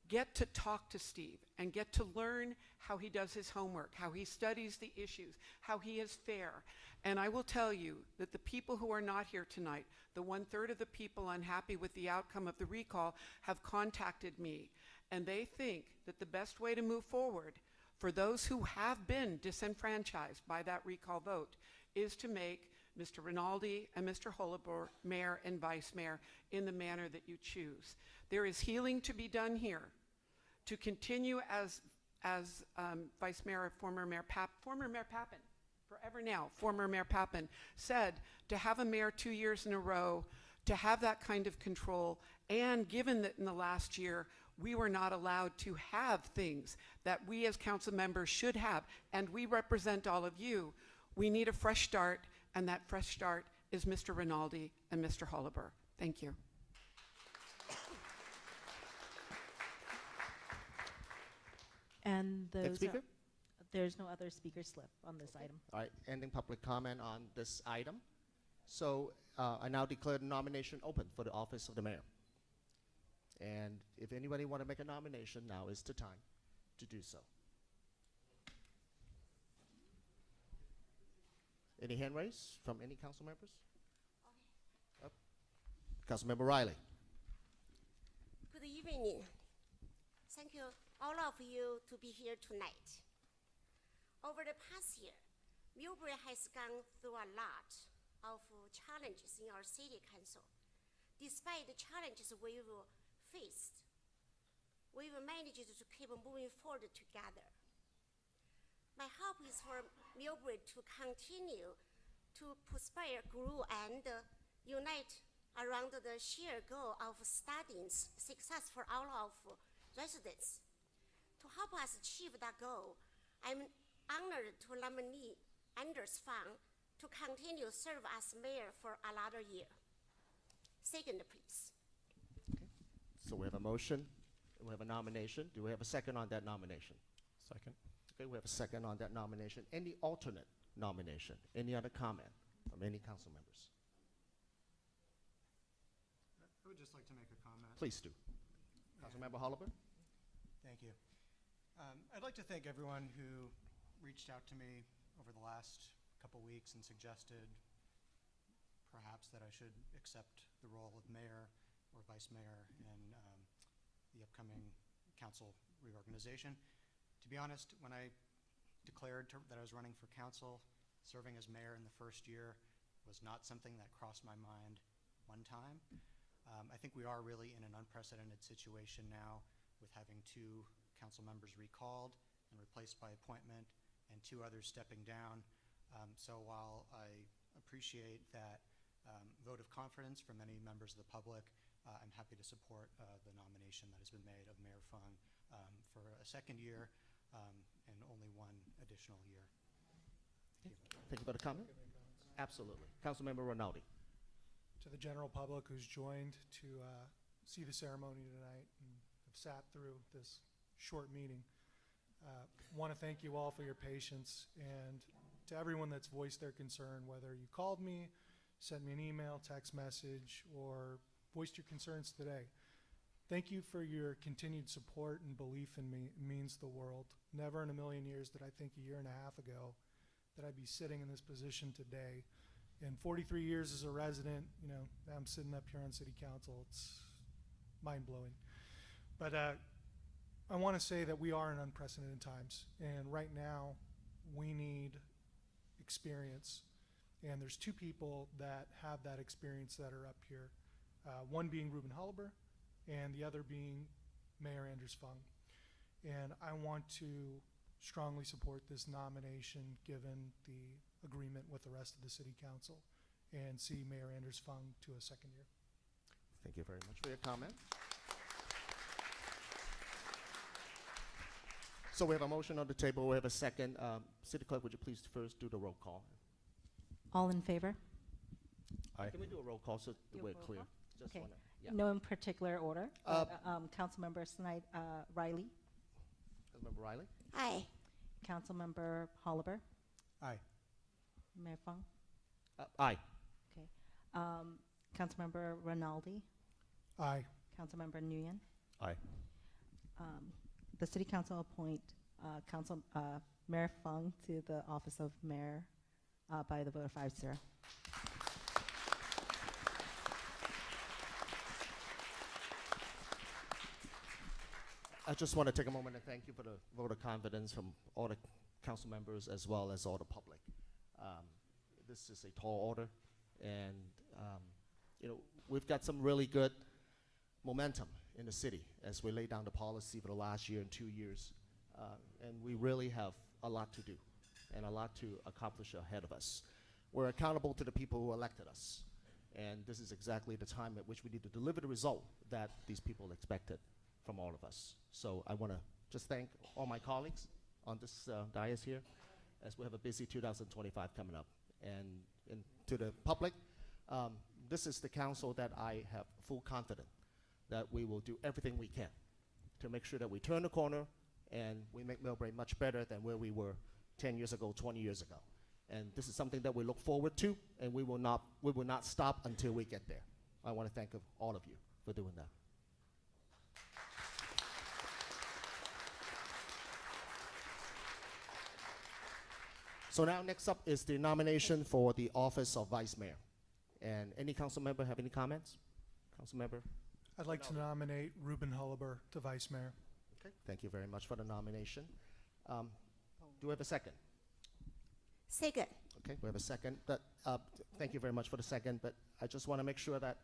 get to talk to Steve and get to learn how he does his homework, how he studies the issues, how he is fair. And I will tell you that the people who are not here tonight, the 1/3 of the people unhappy with the outcome of the recall, have contacted me. And they think that the best way to move forward for those who have been disenfranchised by that recall vote is to make Mr. Rainaldi and Mr. Holober mayor and vice mayor in the manner that you choose. There is healing to be done here. To continue as Vice Mayor, former Mayor Papan, forever now, former Mayor Papan said, to have a mayor 2 years in a row, to have that kind of control, and given that in the last year we were not allowed to have things that we as council members should have, and we represent all of you, we need a fresh start, and that fresh start is Mr. Rainaldi and Mr. Holober. Thank you. And Next speaker? there's no other speaker slip on this item. All right, ending public comment on this item. So I now declare the nomination open for the office of the mayor. And if anybody want to make a nomination, now is the time to do so. Any hand raised from any council members? Councilmember Riley. Good evening. Thank you, all of you, to be here tonight. Over the past year, Millbrae has gone through a lot of challenges in our city council. Despite the challenges we've faced, we've managed to keep moving forward together. My hope is for Millbrae to continue to prosper, grow, and unite around the shared goal of studying success for all of residents. To help us achieve that goal, I'm honored to nominate Anders Fung to continue serve as mayor for another year. Second, please. Okay. So we have a motion, we have a nomination. Do we have a second on that nomination? Second. Okay, we have a second on that nomination. Any alternate nomination? Any other comment from any council members? I would just like to make a comment. Please do. Councilmember Holober? Thank you. I'd like to thank everyone who reached out to me over the last couple weeks and suggested perhaps that I should accept the role of mayor or vice mayor in the upcoming council reorganization. To be honest, when I declared that I was running for council, serving as mayor in the first year was not something that crossed my mind one time. I think we are really in an unprecedented situation now with having 2 council members recalled and replaced by appointment and 2 others stepping down. So while I appreciate that vote of confidence from many members of the public, I'm happy to support the nomination that has been made of Mayor Fung for a second year and only 1 additional year. Thank you for the comment. Absolutely. Councilmember Rainaldi. To the general public who's joined to see the ceremony tonight and have sat through this short meeting, want to thank you all for your patience, and to everyone that's voiced their concern, whether you called me, sent me an email, text message, or voiced your concerns today. Thank you for your continued support and belief in me. It means the world. Never in a million years did I think a year and a half ago that I'd be sitting in this position today. In 43 years as a resident, you know, I'm sitting up here on city council. It's mind-blowing. But I want to say that we are in unprecedented times, and right now we need experience. And there's 2 people that have that experience that are up here. One being Reuben Holober, and the other being Mayor Anders Fung. And I want to strongly support this nomination given the agreement with the rest of the city council and see Mayor Anders Fung to a second year. Thank you very much for your comment. So we have a motion on the table. We have a second. City Clerk, would you please first do the roll call? All in favor? Aye. Can we do a roll call so that we're clear? Just Okay. wanna- yeah. No in particular order. Councilmember Riley. Councilmember Riley? Aye. Councilmember Holober. Aye. Mayor Fung. Aye. Okay. Councilmember Rainaldi. Aye. Councilmember Nguyen. Aye. The city council appoint Mayor Fung to the office of mayor by the vote of 5-0. I just want to take a moment and thank you for the vote of confidence from all the council members as well as all the public. this is a tall order, and we've got some really good momentum in the city as we lay down the policy for the last year and 2 years, and we really have a lot to do and a lot to accomplish ahead of us. We're accountable to the people who elected us, and this is exactly the time at which we need to deliver the result that these people expected from all of us. So I want to just thank all my colleagues on this dais here, as we have a busy 2025 coming up. And to the public, this is the council that I have full confidence that we will do everything we can to make sure that we turn the corner and we make Millbrae much better than where we were 10 years ago, 20 years ago. And this is something that we look forward to, and we will not stop until we get there. I want to thank all of you for doing that. So now next up is the nomination for the office of Vice Mayor. And any council member have any comments? Council member? I'd like to nominate Reuben Holober to Vice Mayor. Okay, thank you very much for the nomination. Do we have a second? Second. Okay, we have a second. Thank you very much for the second, but I just want to make sure that,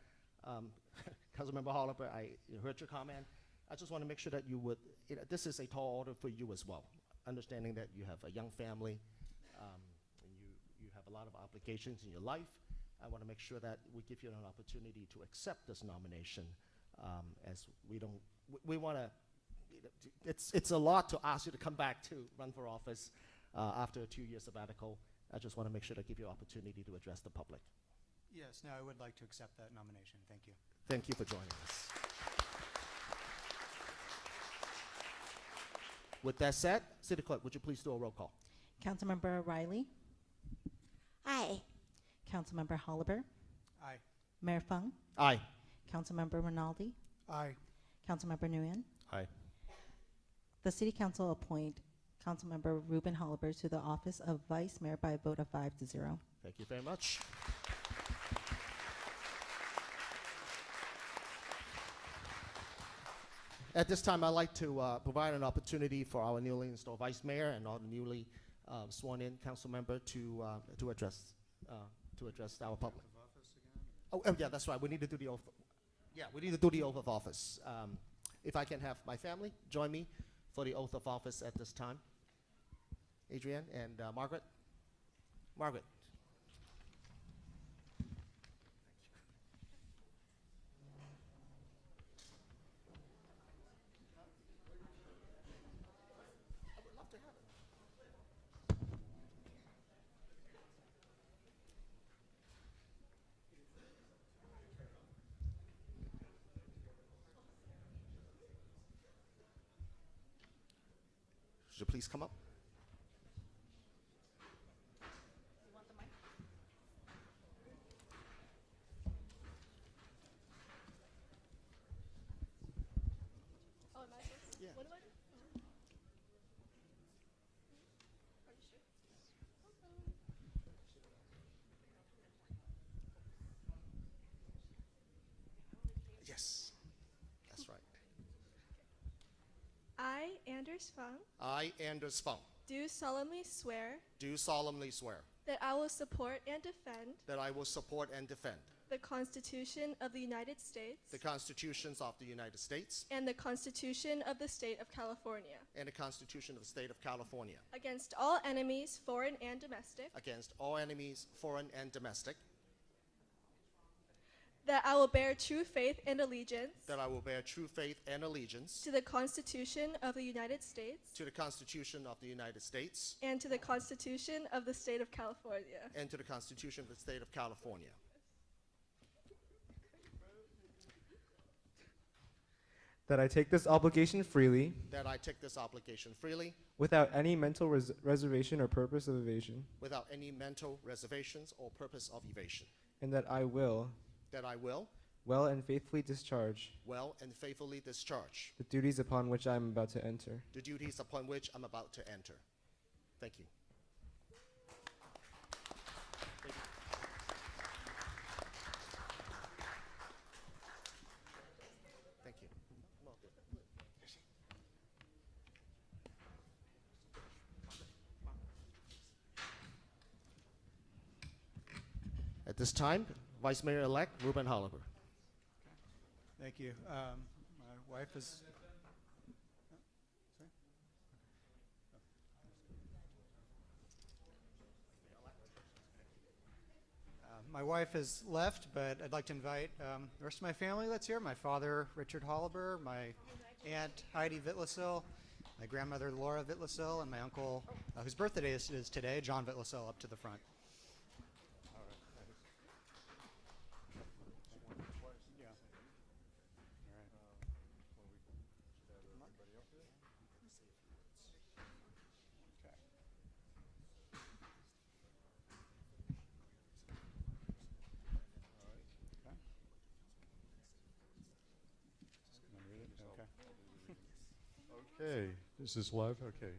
Councilmember Holober, I heard your comment. I just want to make sure that you would, this is a tall order for you as well, understanding that you have a young family, and you have a lot of obligations in your life. I want to make sure that we give you an opportunity to accept this nomination, as we want to, it's a lot to ask you to come back to run for office after a 2-year sabbatical. I just want to make sure to give you an opportunity to address the public. Yes, no, I would like to accept that nomination. Thank you. Thank you for joining us. With that said, City Clerk, would you please do a roll call? Councilmember Riley, Aye. Councilmember Holober, Aye. Mayor Fung, Aye. Councilmember Rainaldi, Aye. Councilmember Nguyen. Aye. The City Council appoint Councilmember Reuben Holober to the office of Vice Mayor by a vote of 5-0. Thank you very much. At this time, I'd like to provide an opportunity for our newly installed Vice Mayor and all the newly sworn-in council member to address our public. Oh, yeah, that's right. We need to do the oath. Yeah, we need to do the oath of office. If I can have my family join me for the oath of office at this time. Adrienne and Margaret. Margaret. Should you please come up? Yeah. What do I do? Are you sure? Yes, that's right. I, Anders Fung, I, Anders Fung, do solemnly swear do solemnly swear that I will support and defend that I will support and defend the Constitution of the United States the constitutions of the United States and the Constitution of the State of California and the Constitution of the State of California against all enemies, foreign and domestic, against all enemies, foreign and domestic, that I will bear true faith and allegiance that I will bear true faith and allegiance to the Constitution of the United States to the Constitution of the United States and to the Constitution of the State of California, and to the Constitution of the State of California, that I take this obligation freely that I take this obligation freely without any mental reservation or purpose of evasion, without any mental reservations or purpose of evasion, and that I will that I will well and faithfully discharge well and faithfully discharge the duties upon which I am about to enter. the duties upon which I'm about to enter. Thank you. Thank you. At this time, Vice Mayor-elect Reuben Holober. Thank you. My wife is. My wife has left, but I'd like to invite the rest of my family that's here. My father, Richard Holober, my aunt, Heidi Vitlasil, my grandmother, Laura Vitlasil, and my uncle, whose birthday is today, John Vitlasil, up to the front. Okay, this is live. Okay.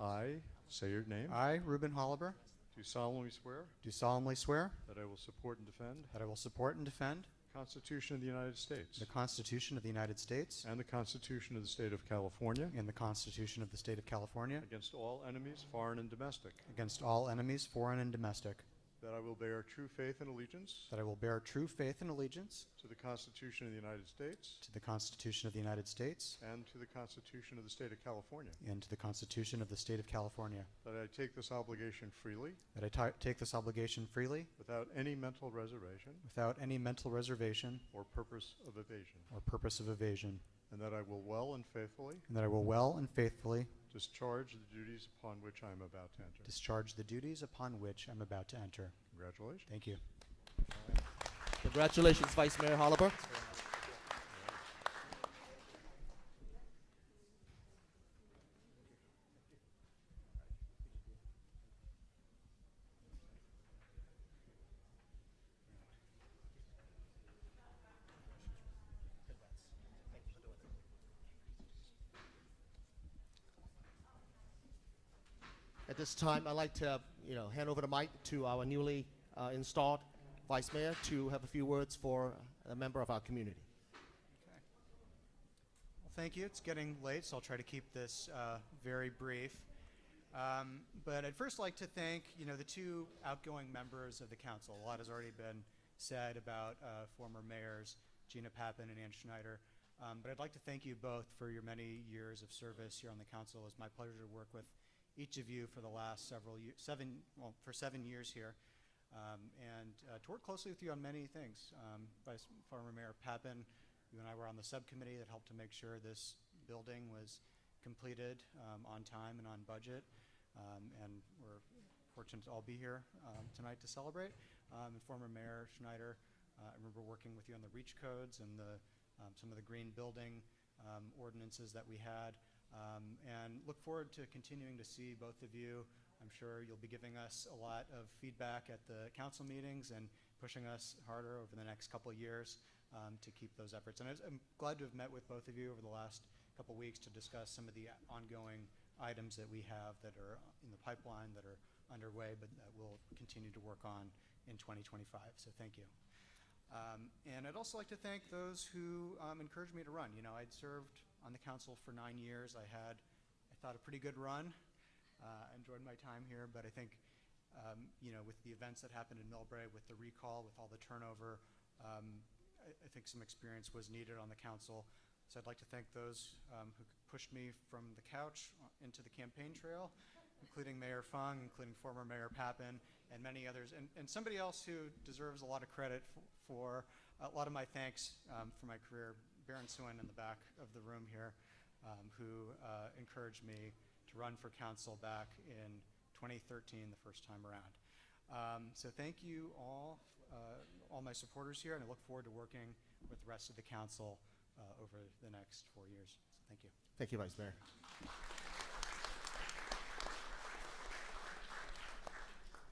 I say your name. I, Reuben Holober, Do solemnly swear do solemnly swear that I will support and defend that I will support and defend the Constitution of the United States the Constitution of the United States and the Constitution of the State of California and the Constitution of the State of California against all enemies, foreign and domestic. against all enemies, foreign and domestic, That I will bear true faith and allegiance that I will bear true faith and allegiance to the Constitution of the United States to the Constitution of the United States and to the Constitution of the State of California. and to the Constitution of the State of California, That I take this obligation freely that I take this obligation freely without any mental reservation without any mental reservation or purpose of evasion. or purpose of evasion, And that I will well and faithfully and that I will well and faithfully discharge the duties upon which I am about to enter. discharge the duties upon which I'm about to enter. Congratulations. Thank you. Congratulations, Vice Mayor Holober. At this time, I'd like to, hand over the mic to our newly installed Vice Mayor to have a few words for a member of our community. Well, thank you. It's getting late, so I'll try to keep this very brief. But I'd first like to thank, the two outgoing members of the council. A lot has already been said about former mayors, Gina, Papan, and Ann Schneider. But I'd like to thank you both for your many years of service here on the council. It's my pleasure to work with each of you for the last several years, for 7 years here, and to work closely with you on many things. Former Mayor Papan, you and I were on the subcommittee that helped to make sure this building was completed on time and on budget, and we're fortunate to all be here tonight to celebrate. And former Mayor Schneider, I remember working with you on the REACH codes and some of the green building ordinances that we had. And look forward to continuing to see both of you. I'm sure you'll be giving us a lot of feedback at the council meetings and pushing us harder over the next couple of years to keep those efforts. And I'm glad to have met with both of you over the last couple of weeks to discuss some of the ongoing items that we have that are in the pipeline, that are underway, but that we'll continue to work on in 2025. So thank you. And I'd also like to thank those who encouraged me to run. I'd served on the council for 9 years. I thought, a pretty good run. I enjoyed my time here, but I think, with the events that happened in Millbrae, with the recall, with all the turnover, I think some experience was needed on the council. So I'd like to thank those who pushed me from the couch into the campaign trail, including Mayor Fung, including former Mayor Papan, and many others. And somebody else who deserves a lot of credit for a lot of my thanks for my career, Baron Suen in the back of the room here, who encouraged me to run for council back in 2013, the first time around. So thank you all my supporters here, and I look forward to working with the rest of the council over the next 4 years. So thank you. Thank you, Vice Mayor.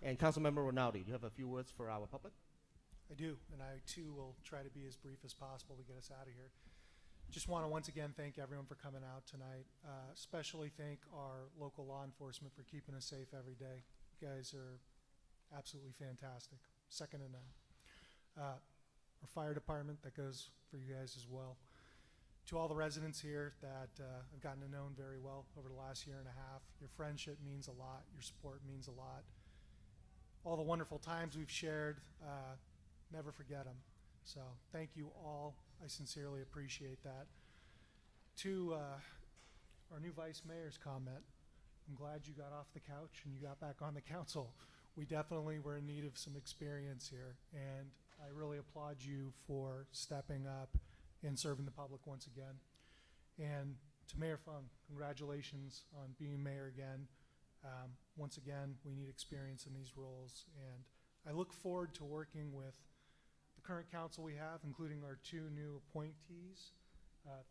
And Councilmember Rainaldi, do you have a few words for our public? I do, and I too will try to be as brief as possible to get us out of here. Just want to once again thank everyone for coming out tonight. Especially thank our local law enforcement for keeping us safe every day. You guys are absolutely fantastic, second to none. Our fire department, that goes for you guys as well. To all the residents here that I've gotten to know very well over the last year and a half, your friendship means a lot, your support means a lot. all the wonderful times we've shared. Never forget them. So thank you all. I sincerely appreciate that. To our new vice mayor's comment, I'm glad you got off the couch and you got back on the council. We definitely were in need of some experience here, and I really applaud you for stepping up and serving the public once again. And to Mayor Fung, congratulations on being mayor again. Once again, we need experience in these roles, and I look forward to working with the current council we have, including our two new appointees.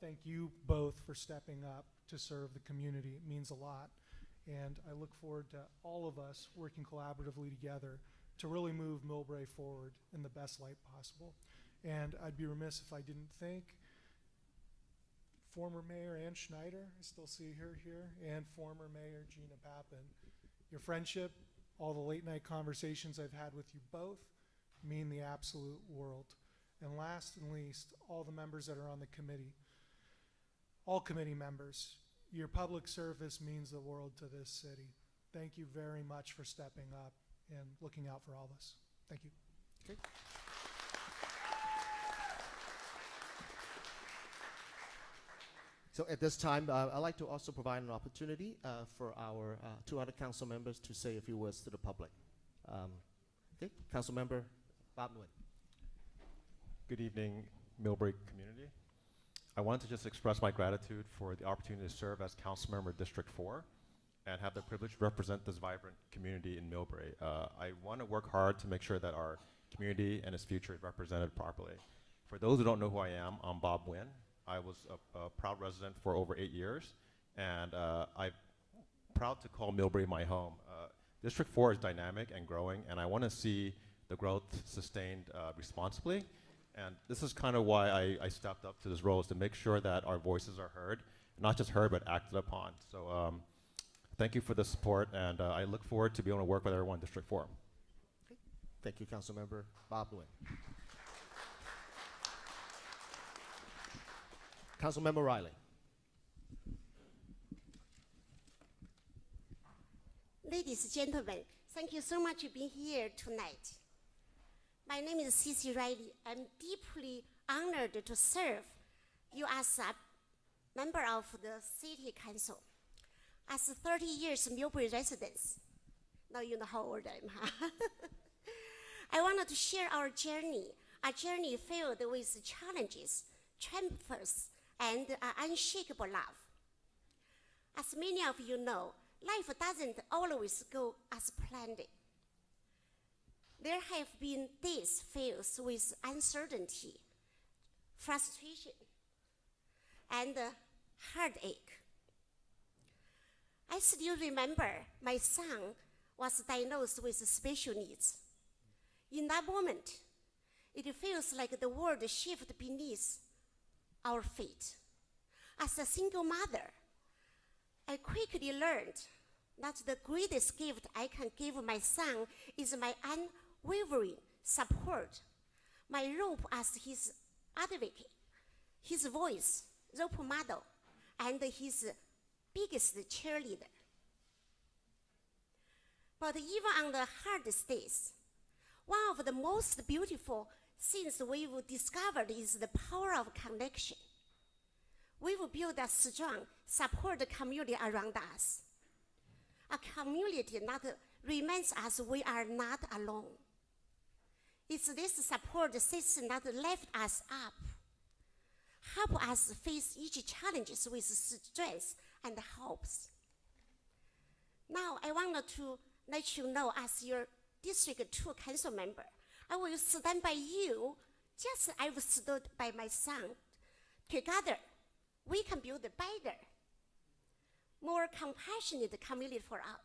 Thank you both for stepping up to serve the community. It means a lot. And I look forward to all of us working collaboratively together to really move Millbrae forward in the best light possible. And I'd be remiss if I didn't thank former Mayor Ann Schneider, I still see her here, and former Mayor Gina Papan. Your friendship, all the late night conversations I've had with you both mean the absolute world. And last and least, all the members that are on the committee, all committee members, your public service means the world to this city. Thank you very much for stepping up and looking out for all of us. Thank you. Okay. So at this time, I'd like to also provide an opportunity for our two other council members to say a few words to the public. Okay, Councilmember Bob Nguyen. Good evening, Millbrae community. I wanted to just express my gratitude for the opportunity to serve as Councilmember District 4 and have the privilege to represent this vibrant community in Millbrae. I want to work hard to make sure that our community and its future is represented properly. For those who don't know who I am, I'm Bob Nguyen. I was a proud resident for over 8 years, and I'm proud to call Millbrae my home. District 4 is dynamic and growing, and I want to see the growth sustained responsibly. And this is kind of why I stepped up to this role, is to make sure that our voices are heard, not just heard, but acted upon. So thank you for the support, and I look forward to being able to work with everyone in District 4. Okay. Thank you, Councilmember Bob Nguyen. Councilmember Riley. Ladies and gentlemen, thank you so much for being here tonight. My name is Cici Riley. I'm deeply honored to serve you as a member of the City Council. As 30 years Millbrae residents, now you know how old I am, huh? I wanted to share our journey, a journey filled with challenges, triumphs, and unshakable love. As many of you know, life doesn't always go as planned. There have been days filled with uncertainty, frustration, and heartache. I still remember my son was diagnosed with special needs. In that moment, it feels like the world shifted beneath our feet. As a single mother, I quickly learned that the greatest gift I can give my son is my unwavering support, my rope as his advocate, his voice, role model, and his biggest cheerleader. But even on the hardest days, one of the most beautiful things we've discovered is the power of connection. We've built a strong, supportive community around us. A community that reminds us we are not alone. It's this support system that lifts us up, help us face each challenge with strength and hopes. Now, I want to let you know, as your District 2 Council member, I will stand by you just as I've stood by my son. Together, we can build a better, more compassionate community for all.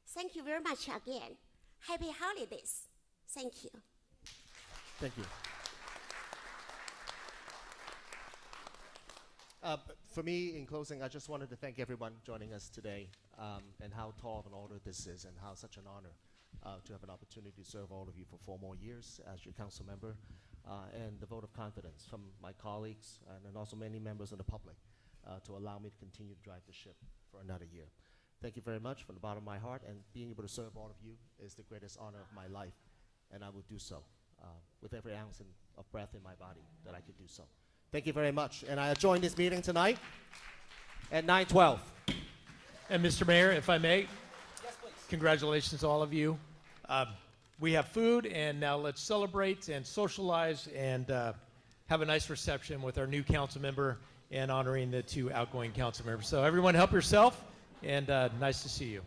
Thank you very much again. Happy holidays. Thank you. Thank you. For me, in closing, I just wanted to thank everyone joining us today, and how tall of an honor this is, and how such an honor to have an opportunity to serve all of you for 4 more years as your council member, and the vote of confidence from my colleagues and also many members of the public to allow me to continue to drive the ship for another year. Thank you very much from the bottom of my heart, and being able to serve all of you is the greatest honor of my life, and I will do so with every ounce of breath in my body that I could do so. Thank you very much, and I adjourn this meeting tonight at 9:12. And Mr. Mayor, if I may, congratulations to all of you. We have food, and now let's celebrate and socialize and have a nice reception with our new council member and honoring the 2 outgoing council members. So everyone help yourself, and nice to see you.